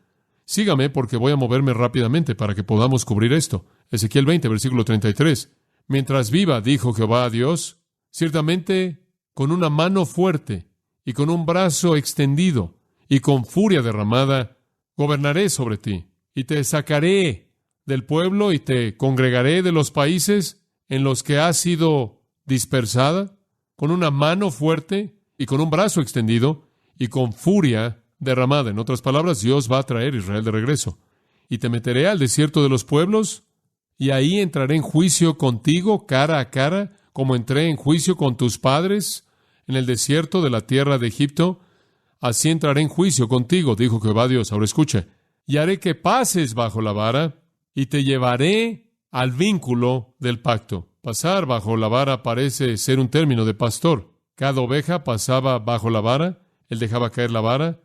Sígame porque voy a moverme rápidamente para que podamos cubrir esto. Ezequiel 20, versículo 33. Mientras viva, dijo Jehová a Dios, ciertamente con una mano fuerte y con un brazo extendido y con furia derramada, gobernaré sobre ti y te sacaré del pueblo y te congregaré de los países en los que has sido dispersada, con una mano fuerte y con un brazo extendido y con furia derramada. En otras palabras, Dios va a traer a Israel de regreso. Y te meteré al desierto de los pueblos, y ahí entraré en juicio contigo cara a cara, como entré en juicio con tus padres en el desierto de la tierra de Egipto. Así entraré en juicio contigo, dijo Jehová Dios. Ahora escuche. Y haré que pases bajo la vara, y te llevaré al vínculo del pacto. Pasar bajo la vara parece ser un término de pastor. Cada oveja pasaba bajo la vara, él dejaba caer la vara,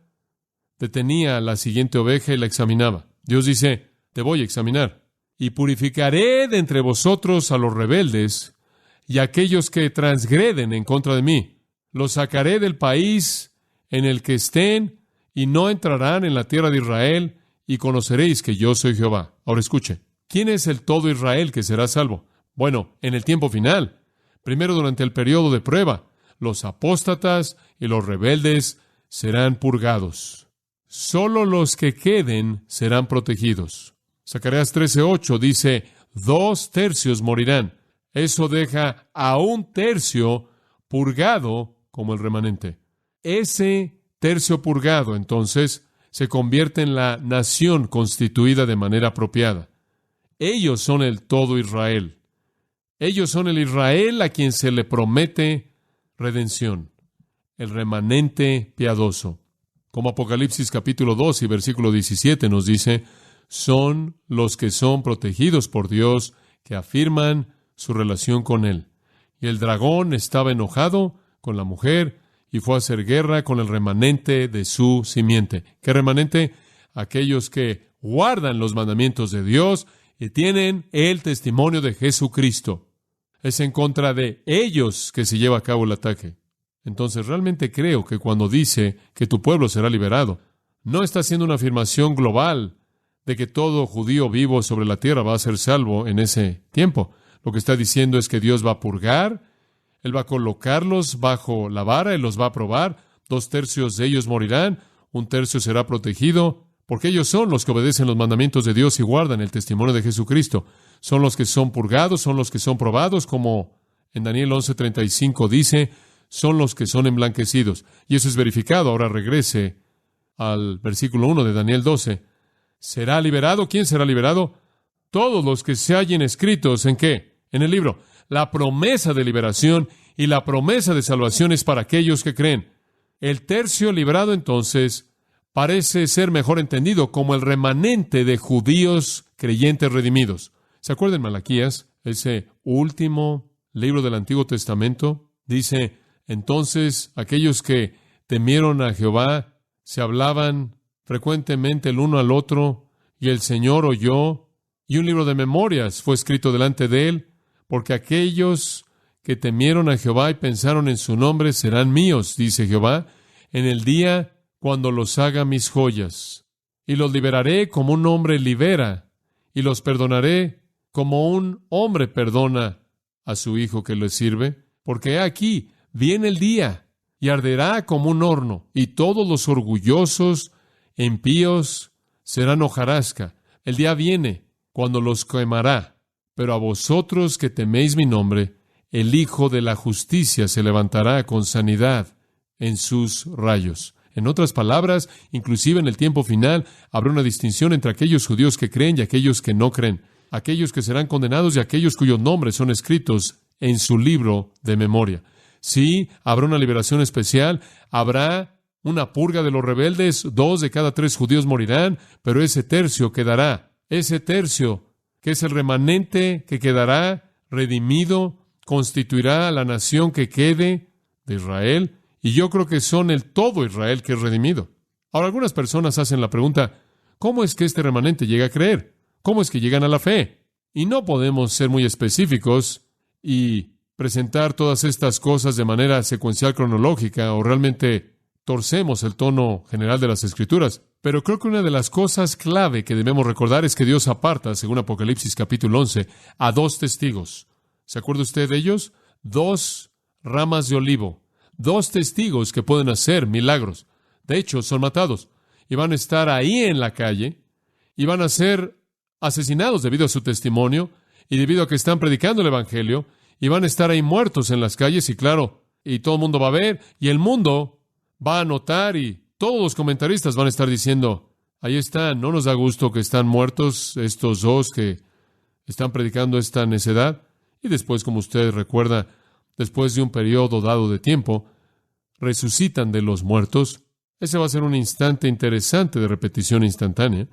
detenía a la siguiente oveja y la examinaba. Dios dice, te voy a examinar, y purificaré de entre vosotros a los rebeldes y a aquellos que transgreden en contra de mí. Los sacaré del país en el que estén, y no entrarán en la tierra de Israel, y conoceréis que yo soy Jehová. Ahora escuche, ¿quién es el todo Israel que será salvo? Bueno, en el tiempo final, primero durante el periodo de prueba, los apóstatas y los rebeldes serán purgados. Solo los que queden serán protegidos. Zacarías 13:8 dice, 2/3 morirán. Eso deja a 1/3 purgado como el remanente. Ese tercio purgado, entonces, se convierte en la nación constituida de manera apropiada. Ellos son el todo Israel. Ellos son el Israel a quien se le promete redención, el remanente piadoso. Como Apocalipsis capítulo 2 y versículo 17 nos dice, son los que son protegidos por Dios, que afirman su relación con Él. Y el dragón estaba enojado con la mujer y fue a hacer guerra con el remanente de su simiente. ¿Qué remanente? Aquellos que guardan los mandamientos de Dios y tienen el testimonio de Jesucristo. Es en contra de ellos que se lleva a cabo el ataque. Entonces, realmente creo que cuando dice que tu pueblo será liberado, no está haciendo una afirmación global de que todo judío vivo sobre la tierra va a ser salvo en ese tiempo. Lo que está diciendo es que Dios va a purgar, Él va a colocarlos bajo la vara, Él los va a probar, 2/3 de ellos morirán, 1/3 será protegido, porque ellos son los que obedecen los mandamientos de Dios y guardan el testimonio de Jesucristo. Son los que son purgados, son los que son probados, como en Daniel 11:35 dice, son los que son emblanquecidos. Y eso es verificado. Ahora regrese al versículo 1 de Daniel 12. ¿Será liberado? ¿Quién será liberado? Todos los que se hallen escritos, ¿en qué? En el libro. La promesa de liberación y la promesa de salvación es para aquellos que creen. El tercio librado, entonces, parece ser mejor entendido como el remanente de judíos creyentes redimidos. ¿Se acuerdan Malaquías? Ese último libro del Antiguo Testamento. Dice, entonces aquellos que temieron a Jehová se hablaban frecuentemente el uno al otro, y el Señor oyó, y un libro de memorias fue escrito delante de él, porque aquellos que temieron a Jehová y pensaron en su nombre serán míos, dice Jehová, en el día cuando los haga mis joyas. Y los liberaré como un hombre libera, y los perdonaré como un hombre perdona a su hijo que le sirve, porque aquí viene el día, y arderá como un horno, y todos los orgullosos, impíos, serán hojarasca. El día viene cuando los quemará, pero a vosotros que teméis mi nombre, el Hijo de la Justicia se levantará con sanidad en sus rayos. En otras palabras, inclusive en el tiempo final, habrá una distinción entre aquellos judíos que creen y aquellos que no creen, aquellos que serán condenados y aquellos cuyos nombres son escritos en su libro de memoria. Sí, habrá una liberación especial, habrá una purga de los rebeldes, 2 de cada 3 judíos morirán, pero ese tercio quedará. Ese tercio, que es el remanente que quedará redimido, constituirá a la nación que quede de Israel, y yo creo que son el todo Israel que es redimido. Ahora, algunas personas hacen la pregunta, ¿cómo es que este remanente llega a creer? ¿Cómo es que llegan a la fe? Y no podemos ser muy específicos y presentar todas estas cosas de manera secuencial cronológica, o realmente torcemos el tono general de las Escrituras. Pero creo que una de las cosas clave que debemos recordar es que Dios aparta, según Apocalipsis capítulo 11, a 2 testigos. ¿Se acuerda usted de ellos? 2 ramas de olivo, 2 testigos que pueden hacer milagros. De hecho, son matados y van a estar ahí en la calle y van a ser asesinados debido a su testimonio y debido a que están predicando el Evangelio, y van a estar ahí muertos en las calles, y claro, y todo el mundo va a ver, y el mundo va a notar, y todos los comentaristas van a estar diciendo, ahí están, no nos da gusto que están muertos estos 2 que están predicando esta necedad. Y después, como usted recuerda, después de un periodo dado de tiempo, resucitan de los muertos. Ese va a ser un instante interesante de repetición instantánea.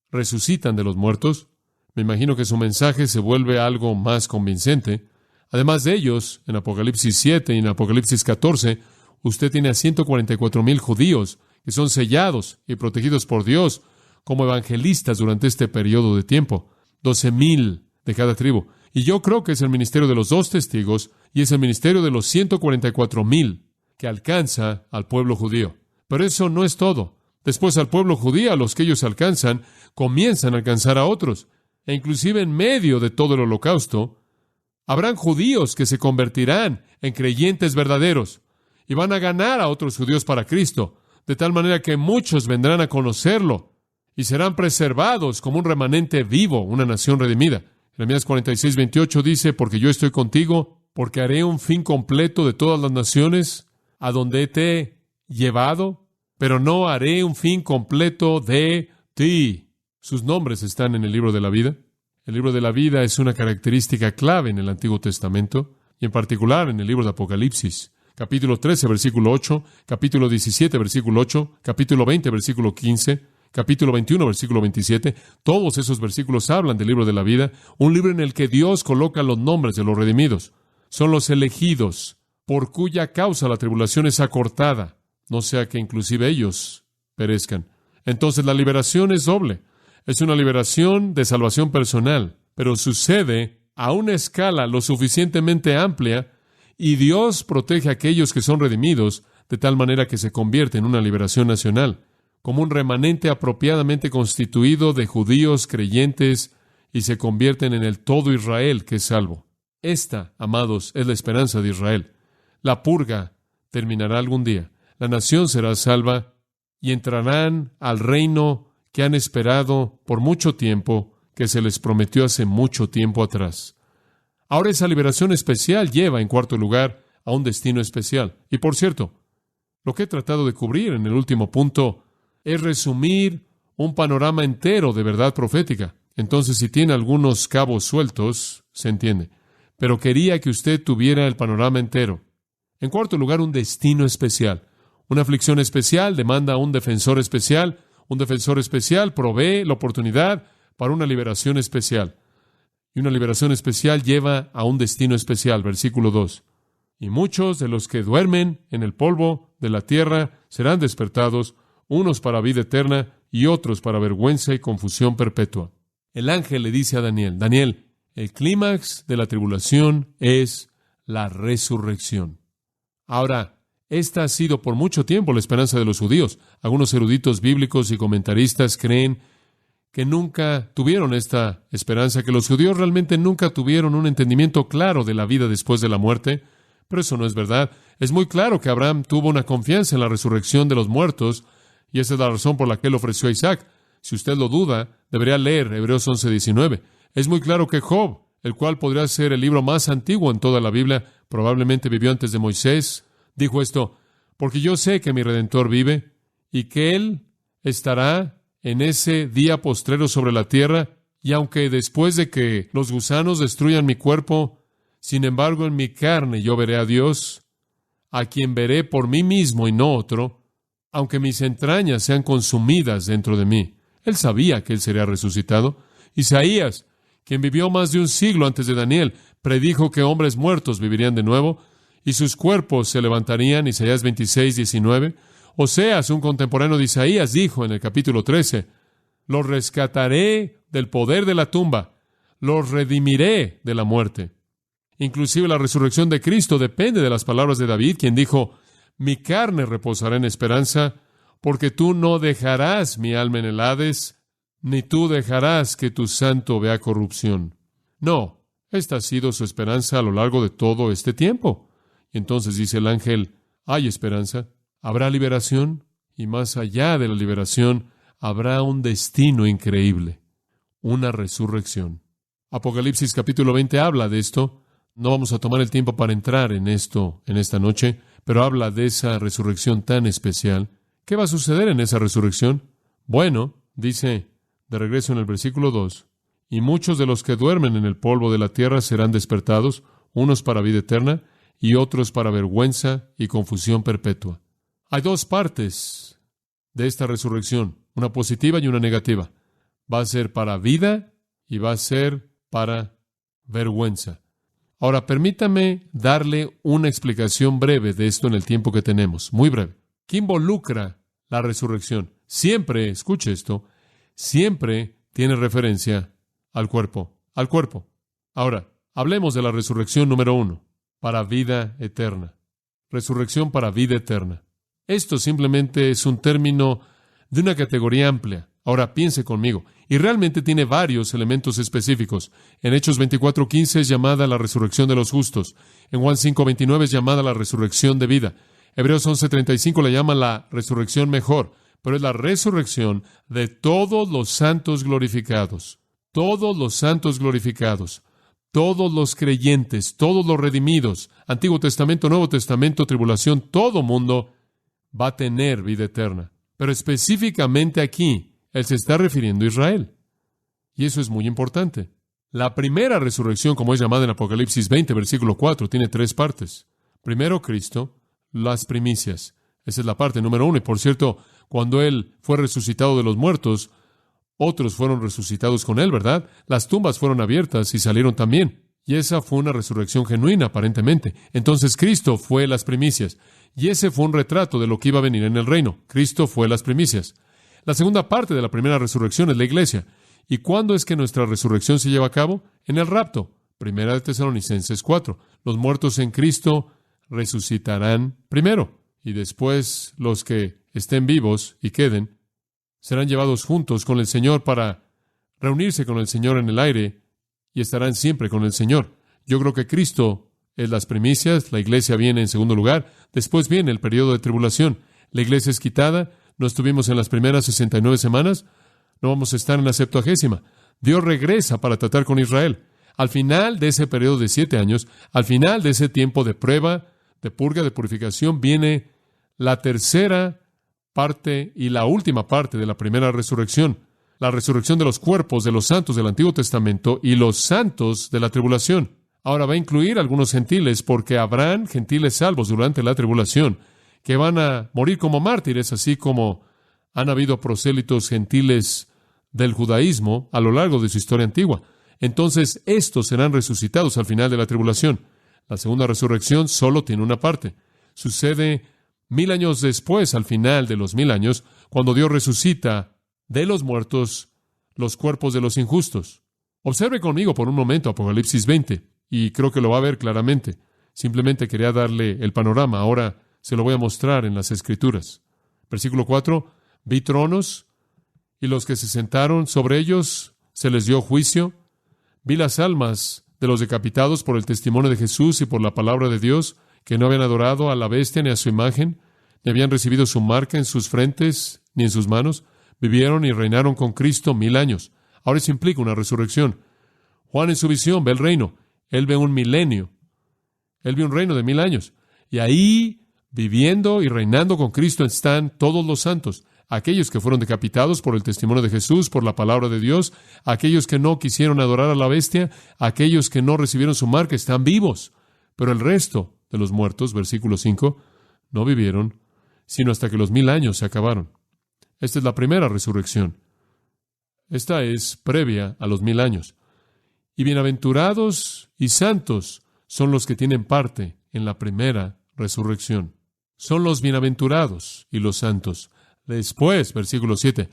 Resucitan de los muertos. Me imagino que su mensaje se vuelve algo más convincente. Además de ellos, en Apocalipsis 7 y en Apocalipsis 14, usted tiene a 144,000 judíos que son sellados y protegidos por Dios como evangelistas durante este periodo de tiempo. 12,000 de cada tribu. Y yo creo que es el ministerio de los 2 testigos y es el ministerio de los 144,000 que alcanza al pueblo judío. Pero eso no es todo. Después al pueblo judío, a los que ellos alcanzan, comienzan a alcanzar a otros. E inclusive en medio de todo el holocausto, habrán judíos que se convertirán en creyentes verdaderos y van a ganar a otros judíos para Cristo, de tal manera que muchos vendrán a conocerlo y serán preservados como un remanente vivo, una nación redimida. Jeremías 46:28 dice, porque yo estoy contigo, porque haré un fin completo de todas las naciones a donde te he llevado, pero no haré un fin completo de ti. Sus nombres están en el libro de la vida. El libro de la vida es una característica clave en el Antiguo Testamento, y en particular en el libro de Apocalipsis. Capítulo 13, versículo 8, capítulo 17, versículo 8, capítulo 20, versículo 15, capítulo 21, versículo 27. Todos esos versículos hablan del libro de la vida, un libro en el que Dios coloca los nombres de los redimidos. Son los elegidos, por cuya causa la tribulación es acortada, no sea que inclusive ellos perezcan. Entonces la liberación es doble. Es una liberación de salvación personal, pero sucede a una escala lo suficientemente amplia, y Dios protege a aquellos que son redimidos de tal manera que se convierte en una liberación nacional, como un remanente apropiadamente constituido de judíos creyentes, y se convierten en el todo Israel que es salvo. Esta, amados, es la esperanza de Israel. La purga terminará algún día. La nación será salva y entrarán al reino que han esperado por mucho tiempo, que se les prometió hace mucho tiempo atrás. Ahora esa liberación especial lleva, en cuarto lugar, a un destino especial. Y por cierto, lo que he tratado de cubrir en el último punto es resumir un panorama entero de verdad profética. Entonces, si tiene algunos cabos sueltos, se entiende. Pero quería que usted tuviera el panorama entero. En cuarto lugar, un destino especial. Una aflicción especial demanda a un defensor especial. Un defensor especial provee la oportunidad para una liberación especial. Y una liberación especial lleva a un destino especial. Versículo 2. Y muchos de los que duermen en el polvo de la tierra serán despertados, unos para vida eterna y otros para vergüenza y confusión perpetua. El ángel le dice a Daniel, Daniel, el clímax de la tribulación es la resurrección. Ahora, esta ha sido por mucho tiempo la esperanza de los judíos. Algunos eruditos bíblicos y comentaristas creen que nunca tuvieron esta esperanza, que los judíos realmente nunca tuvieron un entendimiento claro de la vida después de la muerte. Pero eso no es verdad. Es muy claro que Abraham tuvo una confianza en la resurrección de los muertos, y esa es la razón por la que él ofreció a Isaac. Si usted lo duda, debería leer Hebreos 11:19. Es muy claro que Job, el cual podría ser el libro más antiguo en toda la Biblia, probablemente vivió antes de Moisés, dijo esto: porque yo sé que mi Redentor vive, y que Él estará en ese día postrero sobre la tierra, y aunque después de que los gusanos destruyan mi cuerpo, sin embargo en mi carne yo veré a Dios, a quien veré por mí mismo y no otro, aunque mis entrañas sean consumidas dentro de mí. Él sabía que Él sería resucitado. Isaías, quien vivió más de un siglo antes de Daniel, predijo que hombres muertos vivirían de nuevo, y sus cuerpos se levantarían. Isaías 26:19. Oseas, un contemporáneo de Isaías, dijo en el capítulo 13, los rescataré del poder de la tumba, los redimiré de la muerte. Inclusive la resurrección de Cristo depende de las palabras de David, quien dijo, mi carne reposará en esperanza, porque tú no dejarás mi alma en el Hades, ni tú dejarás que tu santo vea corrupción. No, esta ha sido su esperanza a lo largo de todo este tiempo. Y entonces dice el ángel, hay esperanza, habrá liberación, y más allá de la liberación, habrá un destino increíble, una resurrección. Apocalipsis capítulo 20 habla de esto. No vamos a tomar el tiempo para entrar en esto en esta noche, pero habla de esa resurrección tan especial. ¿Qué va a suceder en esa resurrección? Bueno, dice, de regreso en el versículo 2, y muchos de los que duermen en el polvo de la tierra serán despertados, unos para vida eterna y otros para vergüenza y confusión perpetua. Hay dos partes de esta resurrección, una positiva y una negativa. Va a ser para vida y va a ser para vergüenza. Ahora, permítame darle una explicación breve de esto en el tiempo que tenemos, muy breve. ¿Qué involucra la resurrección? Siempre, escuche esto, siempre tiene referencia al cuerpo, al cuerpo. Ahora, hablemos de la resurrección número 1, para vida eterna. Resurrección para vida eterna. Esto simplemente es un término de una categoría amplia. Ahora piense conmigo, y realmente tiene varios elementos específicos. En Hechos 24:15 es llamada la resurrección de los justos. En Juan 5:29 es llamada la resurrección de vida. Hebreos 11:35 la llama la resurrección mejor, pero es la resurrección de todos los santos glorificados. Todos los santos glorificados. Todos los creyentes, todos los redimidos, Antiguo Testamento, Nuevo Testamento, tribulación, todo mundo va a tener vida eterna. Pero específicamente aquí, Él se está refiriendo a Israel. Y eso es muy importante. La primera resurrección, como es llamada en Apocalipsis 20, versículo 4, tiene 3 partes. Primero, Cristo, las primicias. Esa es la parte número 1. Y por cierto, cuando Él fue resucitado de los muertos, otros fueron resucitados con Él, ¿verdad? Las tumbas fueron abiertas y salieron también. Y esa fue una resurrección genuina, aparentemente. Entonces, Cristo fue las primicias. Y ese fue un retrato de lo que iba a venir en el reino. Cristo fue las primicias. La segunda parte de la primera resurrección es la iglesia. ¿Y cuándo es que nuestra resurrección se lleva a cabo? En el rapto. Primera de Tesalonicenses 4. Los muertos en Cristo resucitarán primero. Y después los que estén vivos y queden serán llevados juntos con el Señor para reunirse con el Señor en el aire y estarán siempre con el Señor. Yo creo que Cristo es las primicias, la iglesia viene en segundo lugar, después viene el periodo de tribulación. La iglesia es quitada. No estuvimos en las primeras 69 semanas, no vamos a estar en la 70ª. Dios regresa para tratar con Israel. Al final de ese periodo de 7 años, al final de ese tiempo de prueba, de purga, de purificación, viene la tercera parte y la última parte de la primera resurrección. La resurrección de los cuerpos de los santos del Antiguo Testamento y los santos de la tribulación. Ahora va a incluir algunos gentiles, porque habrán gentiles salvos durante la tribulación que van a morir como mártires, así como han habido prosélitos gentiles del judaísmo a lo largo de su historia antigua. entonces estos serán resucitados al final de la tribulación. La segunda resurrección solo tiene una parte. Sucede 1000 años después, al final de los 1000 años, cuando Dios resucita de los muertos los cuerpos de los injustos. Observe conmigo por un momento Apocalipsis 20, y creo que lo va a ver claramente. Simplemente quería darle el panorama. Ahora se lo voy a mostrar en las Escrituras. Versículo 4, vi tronos, y los que se sentaron sobre ellos se les dio juicio. Vi las almas de los decapitados por el testimonio de Jesús y por la palabra de Dios, que no habían adorado a la bestia ni a su imagen, ni habían recibido su marca en sus frentes ni en sus manos. Vivieron y reinaron con Cristo 1000 años. Ahora eso implica una resurrección. Juan en su visión ve el reino. Él ve un milenio. Él ve un reino de 1000 años. Y ahí, viviendo y reinando con Cristo, están todos los santos. Aquellos que fueron decapitados por el testimonio de Jesús, por la palabra de Dios, aquellos que no quisieron adorar a la bestia, aquellos que no recibieron su marca, están vivos. Pero el resto de los muertos, versículo 5, no vivieron, sino hasta que los 1000 años se acabaron. Esta es la primera resurrección. Esta es previa a los 1000 años. Y bienaventurados y santos son los que tienen parte en la primera resurrección. Son los bienaventurados y los santos. Después, versículo 7,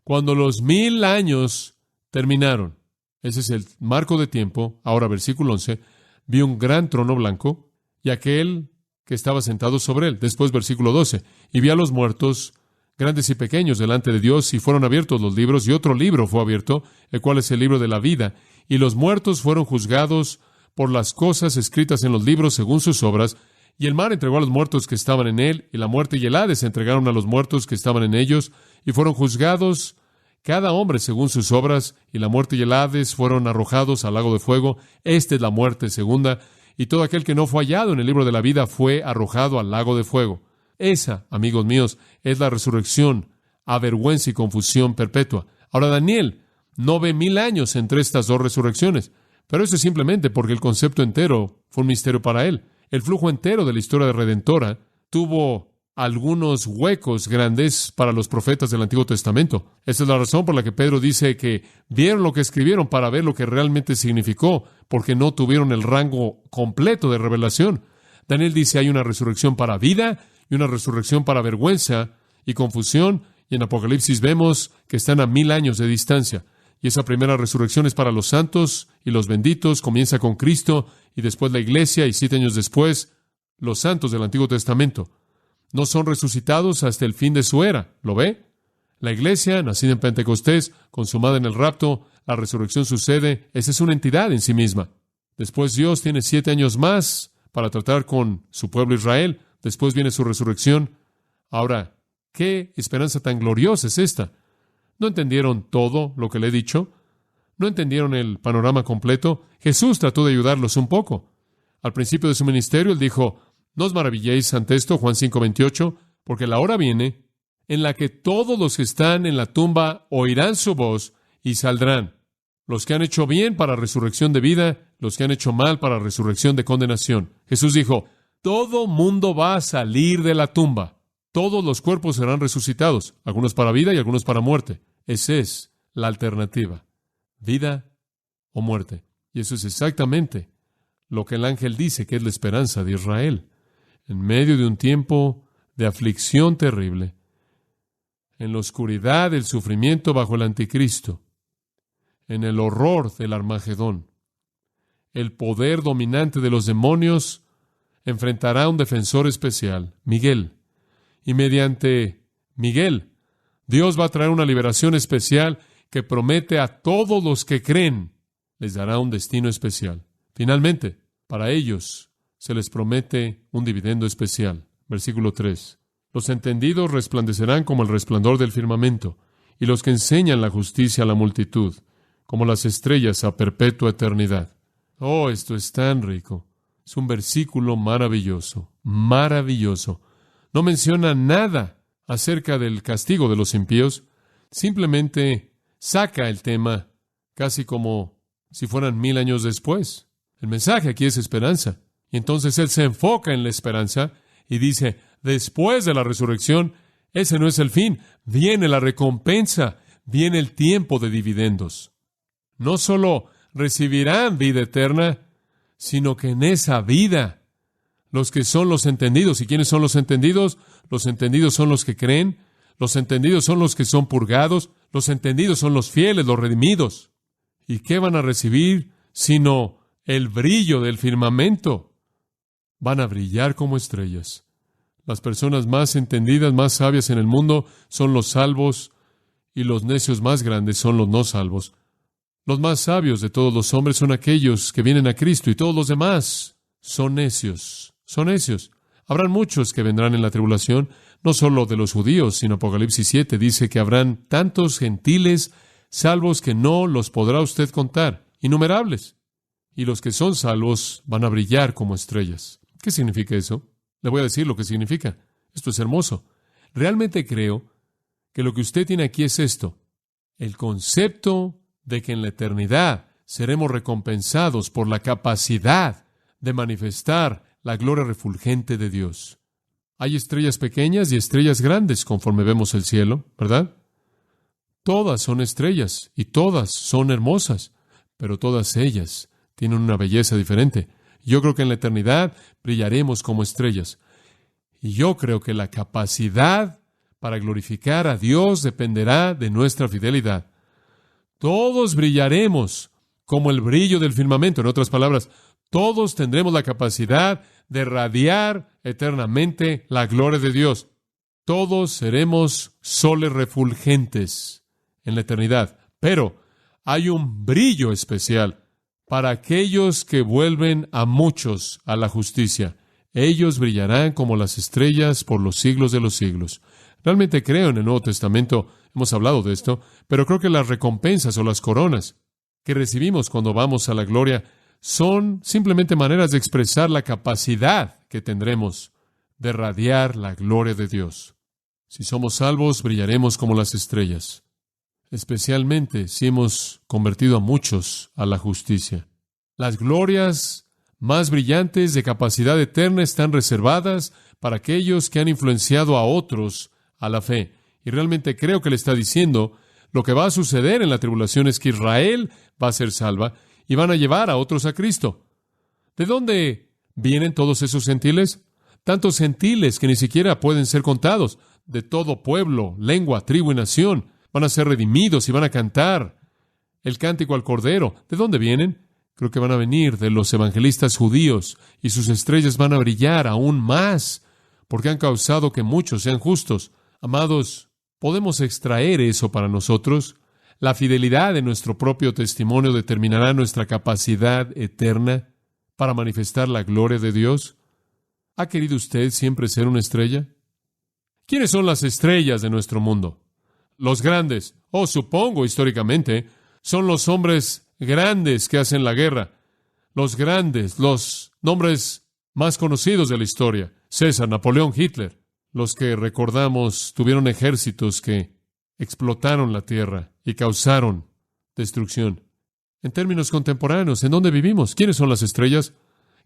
cuando los 1000 años terminaron, ese es el marco de tiempo. Ahora, versículo 11, vi un gran trono blanco y aquel que estaba sentado sobre él. Después, versículo 12, y vi a los muertos, grandes y pequeños, delante de Dios, y fueron abiertos los libros, y otro libro fue abierto, el cual es el libro de la vida, y los muertos fueron juzgados por las cosas escritas en los libros según sus obras. Y el mar entregó a los muertos que estaban en él, y la muerte y el Hades entregaron a los muertos que estaban en ellos, y fueron juzgados cada hombre según sus obras, y la muerte y el Hades fueron arrojados al lago de fuego. Esta es la muerte segunda, y todo aquel que no fue hallado en el libro de la vida fue arrojado al lago de fuego. Esa, amigos míos, es la resurrección a vergüenza y confusión perpetua. Ahora, Daniel no ve 1000 años entre estas dos resurrecciones, pero eso es simplemente porque el concepto entero fue un misterio para él. El flujo entero de la historia redentora tuvo algunos huecos grandes para los profetas del Antiguo Testamento. Esa es la razón por la que Pedro dice que vieron lo que escribieron para ver lo que realmente significó, porque no tuvieron el rango completo de revelación. Daniel dice hay una resurrección para vida y una resurrección para vergüenza y confusión, y en Apocalipsis vemos que están a 1000 años de distancia. Y esa primera resurrección es para los santos y los benditos, comienza con Cristo, y después la iglesia, y 7 años después, los santos del Antiguo Testamento. No son resucitados hasta el fin de su era, ¿lo ve? La iglesia, nacida en Pentecostés, consumada en el rapto, la resurrección sucede, esa es una entidad en sí misma. Después Dios tiene 7 años más para tratar con su pueblo Israel, después viene su resurrección. Ahora, ¿qué esperanza tan gloriosa es esta? ¿No entendieron todo lo que le he dicho? ¿No entendieron el panorama completo? Jesús trató de ayudarlos un poco. Al principio de su ministerio, él dijo, no os maravilléis ante esto, Juan 5:28, porque la hora viene en la que todos los que están en la tumba oirán su voz y saldrán. Los que han hecho bien para resurrección de vida, los que han hecho mal para resurrección de condenación. Jesús dijo, todo mundo va a salir de la tumba. Todos los cuerpos serán resucitados, algunos para vida y algunos para muerte. Esa es la alternativa, vida o muerte. Y eso es exactamente lo que el ángel dice que es la esperanza de Israel. En medio de un tiempo de aflicción terrible, en la oscuridad del sufrimiento bajo el anticristo, en el horror del Armagedón, el poder dominante de los demonios enfrentará a un defensor especial, Miguel. Y mediante Miguel, Dios va a traer una liberación especial que promete a todos los que creen, les dará un destino especial. Finalmente, para ellos se les promete un dividendo especial. Versículo 3. Los entendidos resplandecerán como el resplandor del firmamento, y los que enseñan la justicia a la multitud, como las estrellas a perpetua eternidad. Oh, esto es tan rico. Es un versículo maravilloso, maravilloso. No menciona nada acerca del castigo de los impíos. Simplemente saca el tema casi como si fueran 1000 años después. El mensaje aquí es esperanza. Y entonces él se enfoca en la esperanza y dice, después de la resurrección, ese no es el fin. Viene la recompensa, viene el tiempo de dividendos. No solo recibirán vida eterna, sino que en esa vida, los que son los entendidos. ¿Y quiénes son los entendidos? Los entendidos son los que creen, los entendidos son los que son purgados, los entendidos son los fieles, los redimidos. ¿Y qué van a recibir sino el brillo del firmamento? Van a brillar como estrellas. Las personas más entendidas, más sabias en el mundo son los salvos, y los necios más grandes son los no salvos. Los más sabios de todos los hombres son aquellos que vienen a Cristo, y todos los demás son necios. Son necios. Habrán muchos que vendrán en la tribulación, no solo de los judíos, sino Apocalipsis 7 dice que habrán tantos gentiles salvos que no los podrá usted contar, innumerables. Y los que son salvos van a brillar como estrellas. ¿Qué significa eso? Le voy a decir lo que significa. Esto es hermoso. Realmente creo que lo que usted tiene aquí es esto: el concepto de que en la eternidad seremos recompensados por la capacidad de manifestar la gloria refulgente de Dios. Hay estrellas pequeñas y estrellas grandes conforme vemos el cielo, ¿verdad? Todas son estrellas y todas son hermosas, pero todas ellas tienen una belleza diferente. Yo creo que en la eternidad brillaremos como estrellas. Y yo creo que la capacidad para glorificar a Dios dependerá de nuestra fidelidad. Todos brillaremos como el brillo del firmamento. En otras palabras, todos tendremos la capacidad de radiar eternamente la gloria de Dios. Todos seremos soles refulgentes en la eternidad. Pero hay un brillo especial para aquellos que vuelven a muchos a la justicia. Ellos brillarán como las estrellas por los siglos de los siglos. Realmente creo en el Nuevo Testamento, hemos hablado de esto, pero creo que las recompensas o las coronas que recibimos cuando vamos a la gloria son simplemente maneras de expresar la capacidad que tendremos de radiar la gloria de Dios. Si somos salvos, brillaremos como las estrellas, especialmente si hemos convertido a muchos a la justicia. Las glorias más brillantes de capacidad eterna están reservadas para aquellos que han influenciado a otros a la fe. Y realmente creo que le está diciendo lo que va a suceder en la tribulación es que Israel va a ser salva y van a llevar a otros a Cristo. ¿De dónde vienen todos esos gentiles? Tantos gentiles que ni siquiera pueden ser contados. De todo pueblo, lengua, tribu y nación. Van a ser redimidos y van a cantar el cántico al Cordero. ¿De dónde vienen? Creo que van a venir de los evangelistas judíos, y sus estrellas van a brillar aún más, porque han causado que muchos sean justos. Amados, ¿podemos extraer eso para nosotros? La fidelidad de nuestro propio testimonio determinará nuestra capacidad eterna para manifestar la gloria de Dios. ¿Ha querido usted siempre ser una estrella? ¿Quiénes son las estrellas de nuestro mundo? Los grandes, supongo históricamente, son los hombres grandes que hacen la guerra. Los grandes, los nombres más conocidos de la historia. César, Napoleón, Hitler. Los que recordamos tuvieron ejércitos que explotaron la tierra y causaron destrucción. En términos contemporáneos, ¿en dónde vivimos? ¿Quiénes son las estrellas?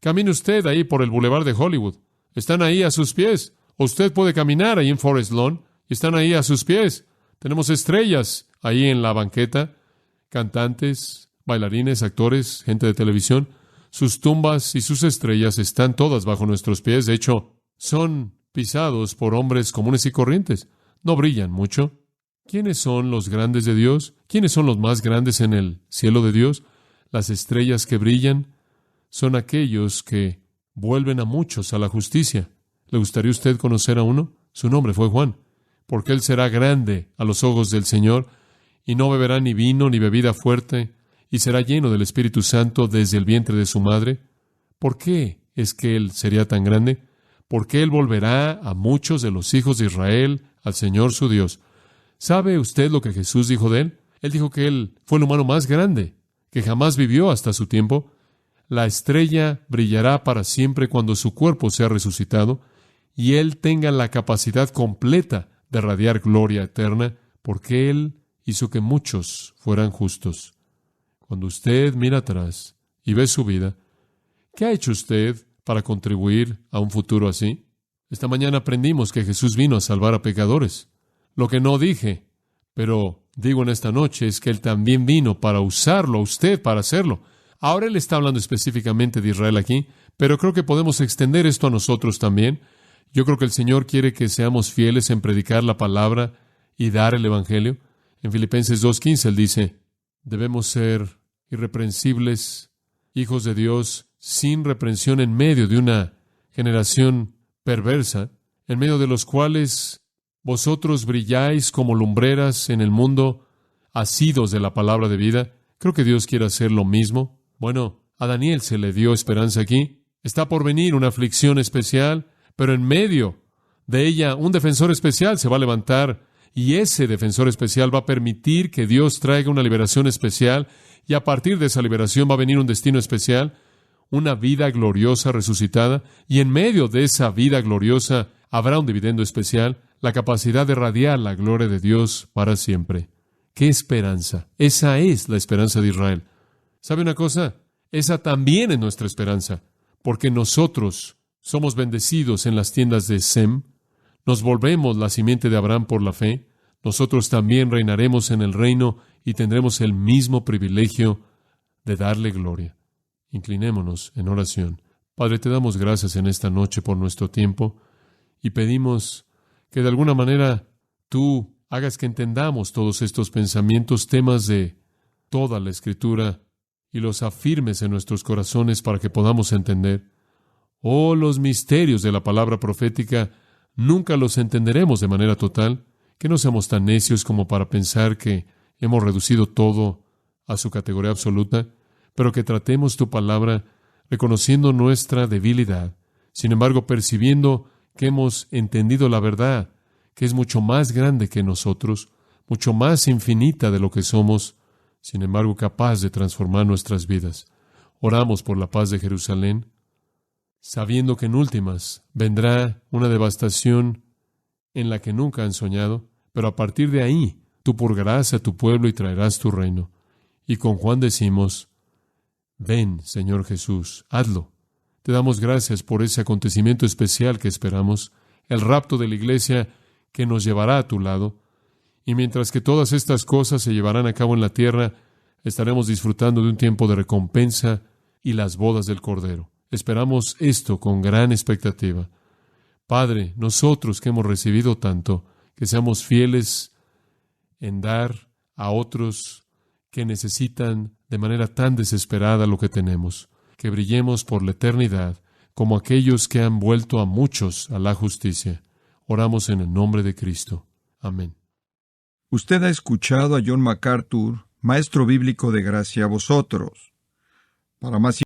Camine usted ahí por el Boulevard de Hollywood. Están ahí a sus pies. O usted puede caminar ahí en Forest Lawn y están ahí a sus pies. Tenemos estrellas ahí en la banqueta, cantantes, bailarines, actores, gente de televisión. Sus tumbas y sus estrellas están todas bajo nuestros pies. De hecho, son pisados por hombres comunes y corrientes. No brillan mucho. ¿Quiénes son los grandes de Dios? ¿Quiénes son los más grandes en el cielo de Dios? Las estrellas que brillan son aquellos que vuelven a muchos a la justicia. ¿Le gustaría usted conocer a uno? Su nombre fue Juan, porque él será grande a los ojos del Señor, y no beberá ni vino ni bebida fuerte, y será lleno del Espíritu Santo desde el vientre de su madre. ¿Por qué es que él sería tan grande? Porque él volverá a muchos de los hijos de Israel al Señor su Dios. ¿Sabe usted lo que Jesús dijo de él? Él dijo que él fue el humano más grande que jamás vivió hasta su tiempo. La estrella brillará para siempre cuando su cuerpo sea resucitado y él tenga la capacidad completa de radiar gloria eterna, porque él hizo que muchos fueran justos. Cuando usted mira atrás y ve su vida, ¿qué ha hecho usted para contribuir a un futuro así? Esta mañana aprendimos que Jesús vino a salvar a pecadores. Lo que no dije, pero digo en esta noche es que Él también vino para usarlo a usted, para hacerlo. Ahora Él está hablando específicamente de Israel aquí, pero creo que podemos extender esto a nosotros también. Yo creo que el Señor quiere que seamos fieles en predicar la palabra y dar el Evangelio. En Filipenses 2:15 Él dice, debemos ser irreprensibles, hijos de Dios, sin reprensión en medio de una generación perversa, en medio de los cuales vosotros brilláis como lumbreras en el mundo, asidos de la palabra de vida. Creo que Dios quiere hacer lo mismo. Bueno, a Daniel se le dio esperanza aquí. Está por venir una aflicción especial, pero en medio de ella un defensor especial se va a levantar, y ese defensor especial va a permitir que Dios traiga una liberación especial, y a partir de esa liberación va a venir un destino especial, una vida gloriosa resucitada, y en medio de esa vida gloriosa habrá un dividendo especial, la capacidad de irradiar la gloria de Dios para siempre. ¡Qué esperanza! Esa es la esperanza de Israel. ¿Sabe una cosa? Esa también es nuestra esperanza, porque nosotros somos bendecidos en las tiendas de Sem, nos volvemos la simiente de Abraham por la fe, nosotros también reinaremos en el reino y tendremos el mismo privilegio de darle gloria. Inclinémonos en oración. Padre, te damos gracias en esta noche por nuestro tiempo y pedimos que de alguna manera tú hagas que entendamos todos estos pensamientos, temas de toda la Escritura, y los afirmes en nuestros corazones para que podamos entender. Oh, los misterios de la palabra profética, nunca los entenderemos de manera total, que no seamos tan necios como para pensar que hemos reducido todo a su categoría absoluta, pero que tratemos tu palabra reconociendo nuestra debilidad, sin embargo percibiendo que hemos entendido la verdad, que es mucho más grande que nosotros, mucho más infinita de lo que somos, sin embargo capaz de transformar nuestras vidas. Oramos por la paz de Jerusalén, sabiendo que en últimas vendrá una devastación en la que nunca han soñado, pero a partir de ahí tú purgarás a tu pueblo y traerás tu reino. Y con Juan decimos, ven, Señor Jesús, hazlo. Te damos gracias por ese acontecimiento especial que esperamos, el rapto de la iglesia que nos llevará a tu lado. Y mientras que todas estas cosas se llevarán a cabo en la tierra, estaremos disfrutando de un tiempo de recompensa y las bodas del Cordero. Esperamos esto con gran expectativa. Padre, nosotros que hemos recibido tanto, que seamos fieles en dar a otros que necesitan de manera tan desesperada lo que tenemos, que brillemos por la eternidad como aquellos que han vuelto a muchos a la justicia. Oramos en el nombre de Cristo. Amén. Usted ha escuchado a John MacArthur, maestro bíblico de gracia a vosotros. Para más